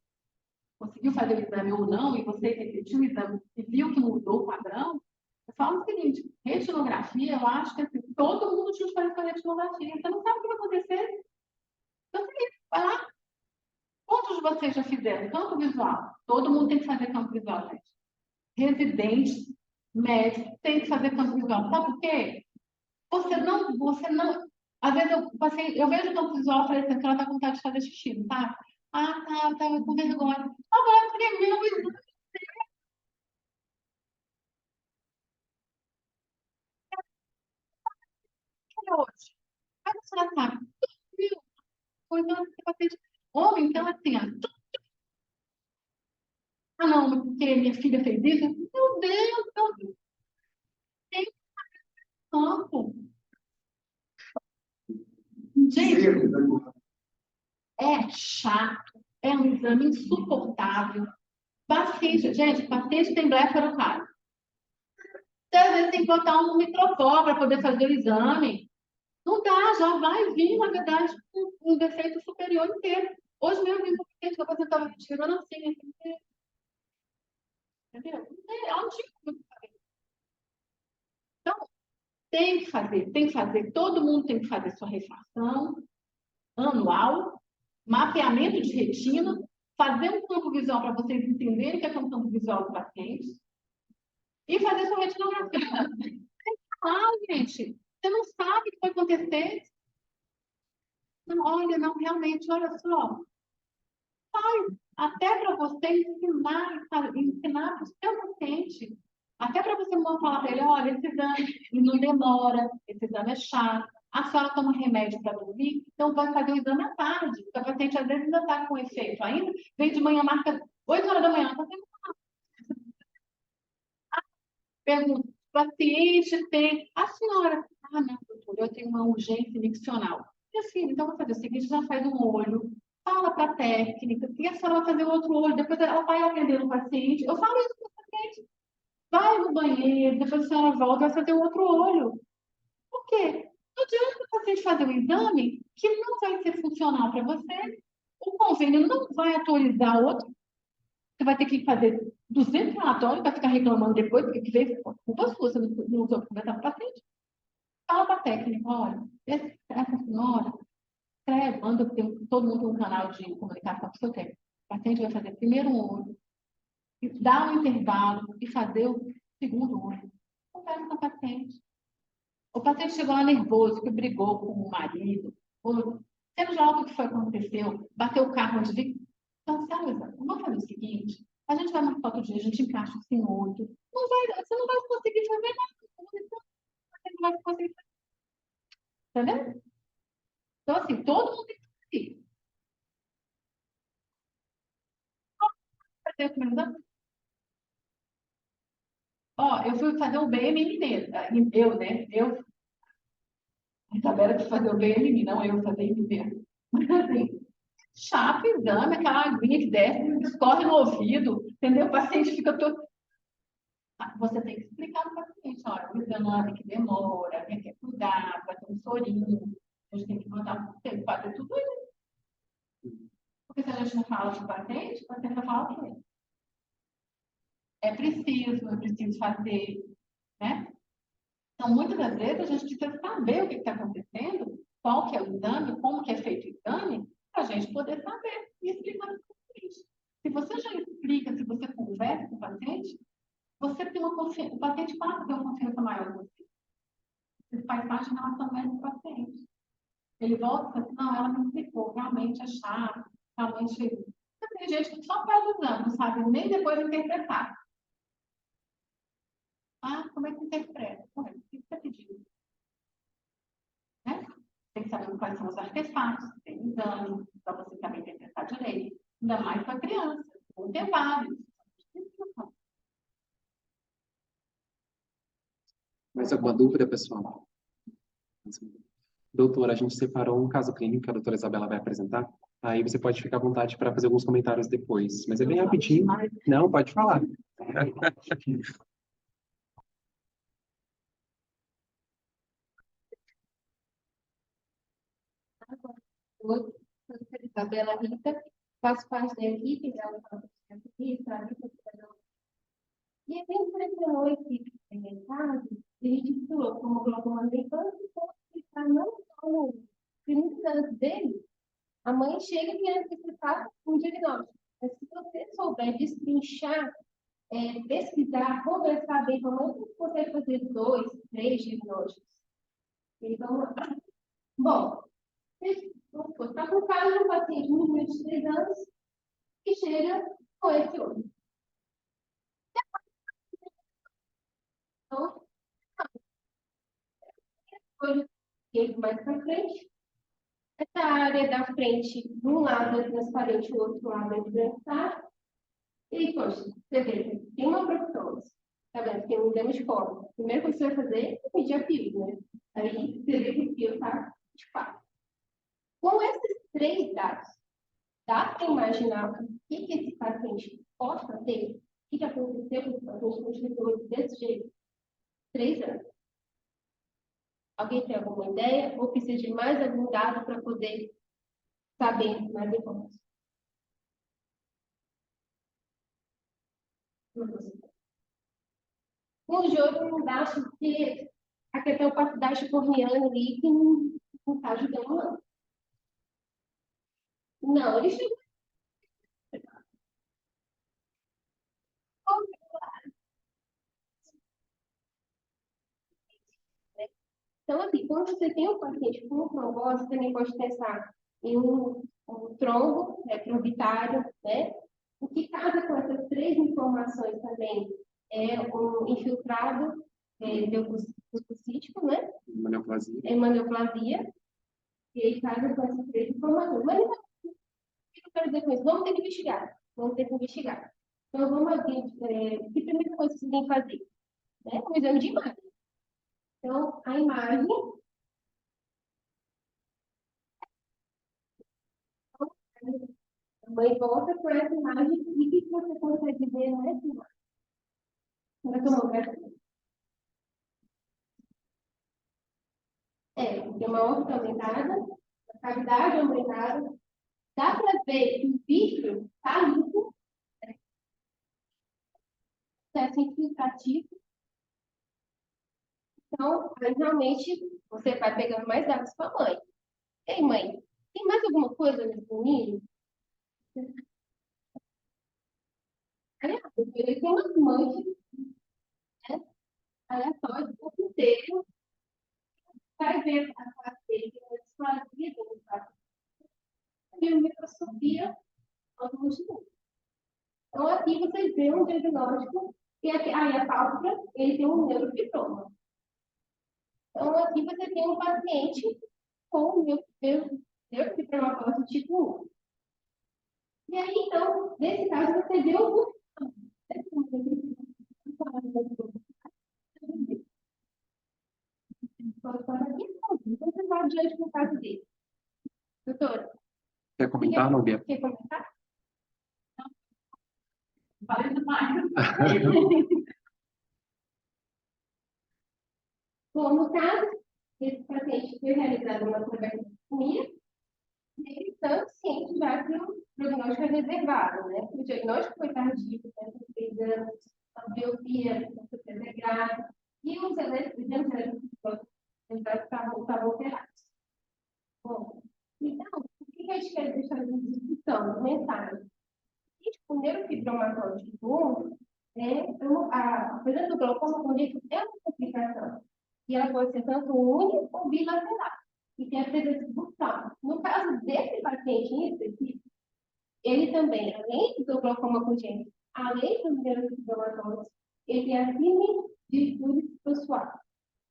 conseguiu fazer o exame ou não, e você repetiu o exame e viu que mudou o padrão, eu falo o seguinte, retinografia, eu acho que assim, todo mundo tinha que fazer sua retinografia. Você não sabe o que vai acontecer. Então, vai lá. Quantos de vocês já fizeram campo visual? Todo mundo tem que fazer campo visual, gente. Residentes, médicos, tem que fazer campo visual. Sabe por quê? Você não. Às vezes eu vejo o campo visual e falei assim, que ela está com vontade de fazer xixi, não tá? Tá, com vergonha. Agora, escreveu o exame hoje. Aí você já sabe. Viu? Foi uma paciente. Homem, então, assim, ó. Não, porque minha filha fez isso. Meu Deus, eu tenho campo. Gente, é chato, é um exame insuportável. Paciente tem blefarocardia. Às vezes tem que botar um microfone para poder fazer o exame. Não dá, já vai vir, na verdade, um defeito superior inteiro. Hoje mesmo, eu vi um paciente que eu estava tirando assim, entendeu? Ela não tinha como fazer. Então, tem que fazer, todo mundo tem que fazer sua refração anual, mapeamento de retina, fazer um campo visual para vocês entenderem o que é um campo visual do paciente e fazer sua retinografia. Gente, você não sabe o que vai acontecer. Não, olha, não, realmente, olha só. Até para você ensinar para o seu paciente, até para você falar para ele, olha, esse exame não demora, esse exame é chato, a senhora toma remédio para dormir, então vai fazer o exame à tarde, porque o paciente às vezes ainda está com efeito ainda, vem de manhã, marca 8 horas da manhã, está tendo pergunta, o paciente tem, a senhora, não, doutor, eu tenho uma urgência miccional. Minha filha, então vou fazer o seguinte, já faz um olho, fala para a técnica, e a senhora vai fazer o outro olho, depois ela vai atender o paciente, eu falo isso para o paciente, vai no banheiro, depois a senhora volta, vai fazer o outro olho. Por quê? Não adianta o paciente fazer um exame que não vai ser funcional para você, o convênio não vai atualizar outro, você vai ter que fazer 200 relatórios para ficar reclamando depois, porque que fez culpa sua, você não usou conversar com o paciente. Fala para a técnica, olha, essa senhora, manda, todo mundo tem um canal de comunicação com o seu técnico. O paciente vai fazer primeiro um olho, dar um intervalo e fazer o segundo olho. Conversa com o paciente. O paciente chegou lá nervoso, que brigou com o marido, ou seja lá o que foi que aconteceu, bateu o carro antes de... Então, vamos fazer o seguinte, a gente vai marcar outro dia, a gente encaixa assim no outro. Você não vai conseguir fazer nada. Você não vai conseguir fazer. Entendeu? Então, assim, todo mundo tem que fazer. Ó, eu fui fazer o BMN, a Isabela foi fazer o BMN, não eu fazer MD. Mas, assim, chato o exame, aquela aguinha que desce, escorre no ouvido, entendeu? O paciente fica todo... Você tem que explicar para o paciente, olha, o exame que demora, tem que cuidar, vai ter um sorinho, a gente tem que botar, tem que fazer tudo isso. Porque se a gente não fala para o paciente vai falar o quê? É preciso fazer, né? Então, muitas das vezes, a gente precisa saber o que está acontecendo, qual que é o exame, como que é feito o exame, para a gente poder saber e explicar para o paciente. Se você já explica, se você conversa com o paciente, você tem uma confiança, o paciente passa a ter uma confiança maior em você. Isso faz parte da relação médico-paciente. Ele volta e fala assim, não, ela me explicou, realmente é chato, realmente... Tem gente que só faz o exame, não sabe nem depois interpretar. Como é que interpreta? O que você pediu? Né? Tem que saber quais são os artefatos, tem exame, para você saber interpretar direito. Ainda mais para criança, vão ter vários. Mais alguma dúvida, pessoal? Doutora, a gente separou um caso clínico que a doutora Isabela vai apresentar. Aí você pode ficar à vontade para fazer alguns comentários depois. Mas é bem rapidinho. Não, pode falar. Oi, sou a doutora Isabela Rita, faço parte da equipe da UFAM, e a gente selecionou esse caso e a gente estudou como glaucoma da infância e como explicar não só nos primeiros anos dele, a mãe chega e quer antecipar um diagnóstico. Mas se você souber destrinchar, pesquisar, conversar bem com a mãe, você consegue fazer 2, 3 diagnósticos. Então, bom, você está com o caso de um paciente de um menino de 3 anos que chega com esse olho. Então, olho esquerdo mais para frente. Essa área da frente, de um lado é transparente, o outro lado é transparente. E, poxa, você vê, tem uma proctose, tá vendo? Tem um exame de forma. Primeiro que você vai fazer é medir a fio, né? Aí você vê que o fio está de fato. Com esses 3 dados, dá para imaginar o que esse paciente possa ter? O que aconteceu com esse paciente que chegou desse jeito? 3 anos. Alguém tem alguma ideia? Ou precisa de mais algum dado para poder saber mais informações? O jogo não dá porque aqui tem opacidade corneana ali que não está ajudando, não. Não, eles ficam. Então, assim, quando você tem um paciente com trombose, você também pode pensar em um trombo trombitário, né? O que casa com essas 3 informações também é um infiltrado leucocítico, né? Maneoplasia. Hemanioplasia, e aí casa com essas 3 informações. Mas então, o que eu quero dizer com isso? Vamos ter que investigar. Vamos ter que investigar. Então, vamos abrir. Que primeira coisa que você tem que fazer? Né? Um exame de imagem. Então, a imagem. A mãe volta com essa imagem e o que você consegue ver nessa imagem? Na tomografia. Tem uma órbita aumentada, a cavidade aumentada. Dá para ver que o vítreo está limpo, processo infiltrativo. Então, aí, realmente, você vai pegando mais dados com a mãe. Ei, mãe, tem mais alguma coisa nesse menino? Aliás, ele tem umas manchas, né, aleatórias o corpo inteiro. Vai ver a face dele, tem uma displasia dentro do face. E uma microscopia multinível. Então, aqui vocês veem um diagnóstico, e aqui, aí a pálpebra, ele tem um neurofibroma. Então, aqui você tem um paciente com neurofibromatosis tipo 1. E aí, então, nesse caso, você vê o então, você vai adiante no caso dele. Doutora, Quer comentar, Núbia? quer comentar? Vale demais. Bom, no caso, esse paciente foi realizado uma trabecutomia, e ele está ciente já que o diagnóstico é reservado, né? O diagnóstico foi tardio, né? 3 anos, a biopsia foi grave, e os exames estavam alterados. Bom, então, o que a gente quer deixar de discussão, mensagem? O neurofibromatose tipo 1, apesar do glaucoma congênito, é uma complicação. E ela pode ser tanto única ou bilateral. E tem a presença bucal. No caso desse paciente em específico, ele também, além do glaucoma congênito, além do neurofibromatose, ele tem a síndrome de fluido pessoal.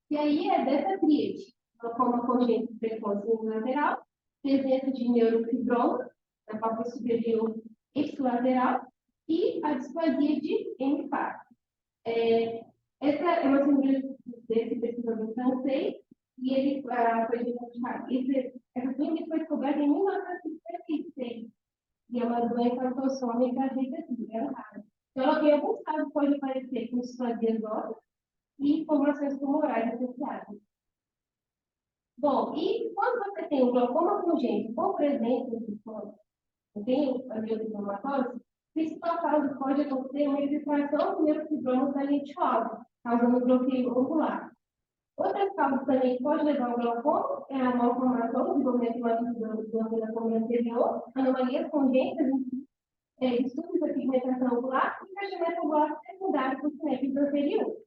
E aí é dessa tríade, glaucoma congênito precoce unilateral, presença de neurofibroma na parte superior ipsilateral e a displasia de hemipáfise. Essa é uma síndrome desse pesquisador francês, e ele foi diagnosticado. Essa doença foi descoberta em 1956, e é uma doença autossômica recessiva, é rara. Então, ela tem alguns casos, pode aparecer com displasia ósseas e formações tumorais associadas. Bom, e quando você tem um glaucoma congênito com presença de tem a neurofibromatosis, o principal causa pode acontecer uma infiltração do neurofibroma da lente alva, causando bloqueio ocular. Outras causas também que podem levar ao glaucoma é a malformação, desenvolvimento do glaucoma anterior, anomalias congênitas, distúrbios da pigmentação ocular e fechamento ocular secundário por cinética inferior.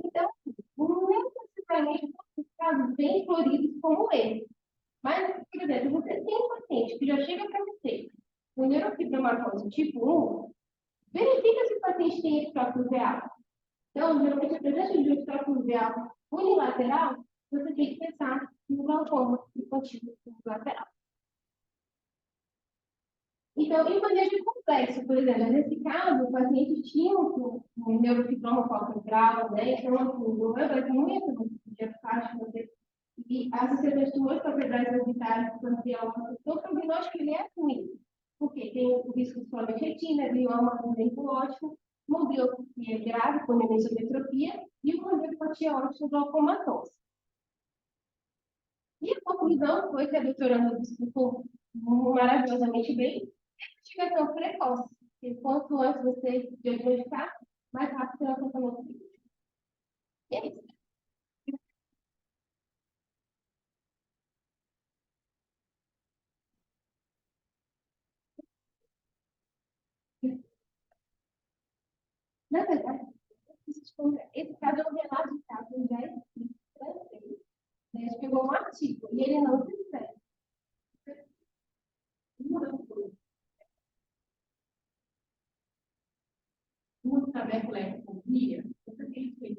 Então, não necessariamente são casos bem floridos como esse. Mas, por exemplo, você tem um paciente que já chega para você com neurofibromatose tipo 1, verifica se o paciente tem ectrópio uveal. Então, geralmente, a presença de um ectrópio uveal unilateral, você tem que pensar no glaucoma infantil unilateral. Então, em manejo complexo, por exemplo, nesse caso, o paciente tinha um neurofibroma palpebral, né? Então, assim, não é muito fácil você. E as sociedades tumores palpebrais orbitais, o prognóstico ele é ruim, porque tem o risco de somente retina, glioma com tempo ótimo, mobiopsia grave, com mesometropia, e uma neuropatia ótima glaucomatose. E a conclusão foi que a doutora nos explicou maravilhosamente bem, investigação precoce. E quanto antes você diagnosticar, mais rápido será o tratamento clínico. E é isso. Na verdade, esse caso é um relato de caso já escrito francês. A gente pegou um artigo e ele não se escreve. Uma tabeculectomia, você tem que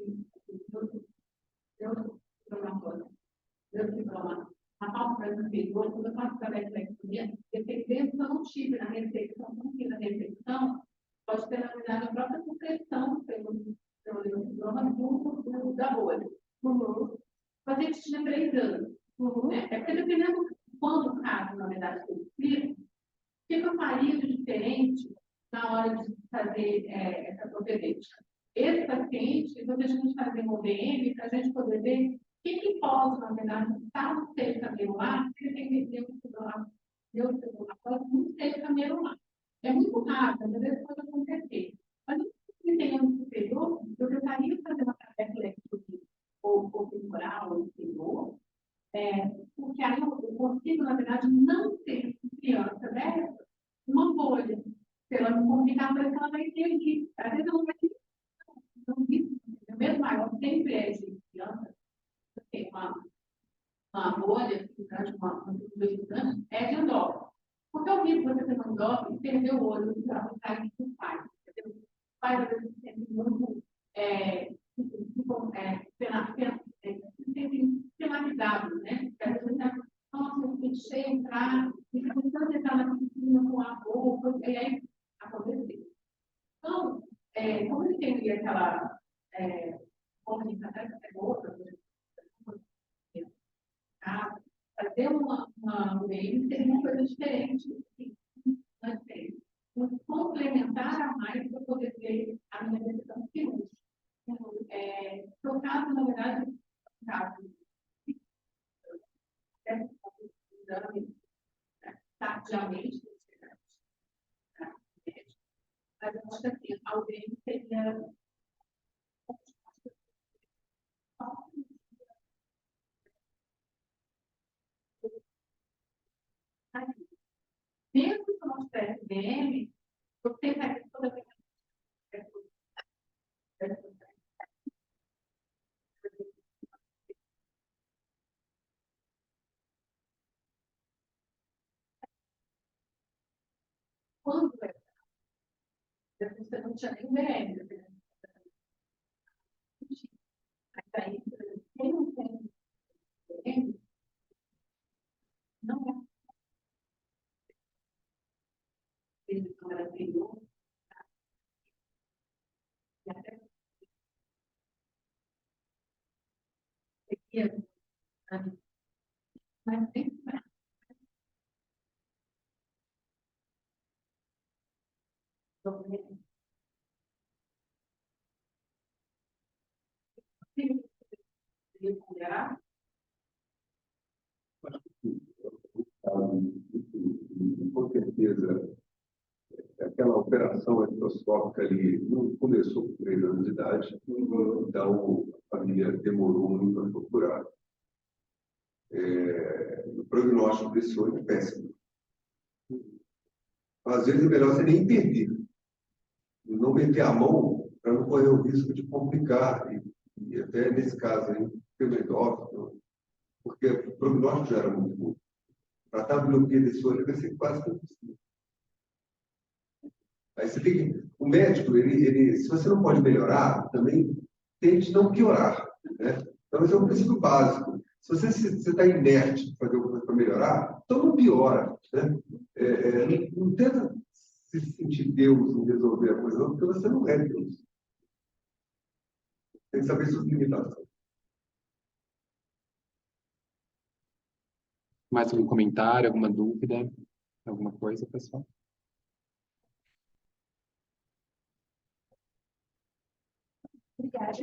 a pálpebra inferior, quando eu faço tabeculectomia, dependendo se eu não tive na recepção, não tive na recepção, pode ter, na verdade, a própria supressão pelo neurofibroma junto da bolha. O paciente tinha 3 anos. Né? É porque dependendo quando o caso, na verdade, foi escrito, fica um marido diferente na hora de fazer essa propedêutica. Esse paciente, nós deixamos fazer um OBM para a gente poder ver o que pode, na verdade, estar no seio camelular, se ele tem neurofibromatosis no seio camelular. É muito raro, às vezes pode acontecer. Mas se tem ano superior, eu tentaria fazer uma tabeculectomia ou femoral ou inferior, porque aí eu consigo, na verdade, não ter criança dessa uma bolha. Se ela não complicar, parece que ela vai ter aqui. Às vezes ela não vai ter. Então, isso, o mesmo maior sempre é de criança, tem uma bolha, durante uma estudante, é de endócrino. Porque eu vi você ter um endócrino e perder o olho para ficar com o pai. O pai, às vezes, sempre muito penalizado, né? Nossa, eu deixei entrar, e tentando entrar na piscina com a roupa, e aí aconteceu. Então, como ele tem aquela comunicação que é outra, fazer uma UEM seria uma coisa diferente, complementar a mais para poder ter a minha decisão cirúrgica. No caso, na verdade, caso exame tardiamente, mas eu acho que assim, alguém seria mesmo que eu não tivesse DM, eu tentaria toda vez quando você não tinha nem DM. Mas aí, quem não tem DM, não é decisão anterior, e até Mas tem Com certeza, aquela operação artroscópica ali não começou com 3 anos de idade, então a família demorou muito a procurar. O prognóstico desse olho é péssimo. Às vezes é melhor você nem intervir, não meter a mão para não correr o risco de complicar, e até nesse caso aí, pelo endócrino, porque o prognóstico já era muito bom. Tratar a miopia desse olho vai ser quase que impossível. Aí você tem que, o médico, se você não pode melhorar, também tente não piorar, né? Então, esse é um princípio básico. Se você está inerte para fazer alguma coisa para melhorar, então não piora, né? Não tenta se sentir Deus em resolver a coisa, não, porque você não é Deus. Tem que saber suas limitações. Mais algum comentário, alguma dúvida, alguma coisa, pessoal? Obrigada.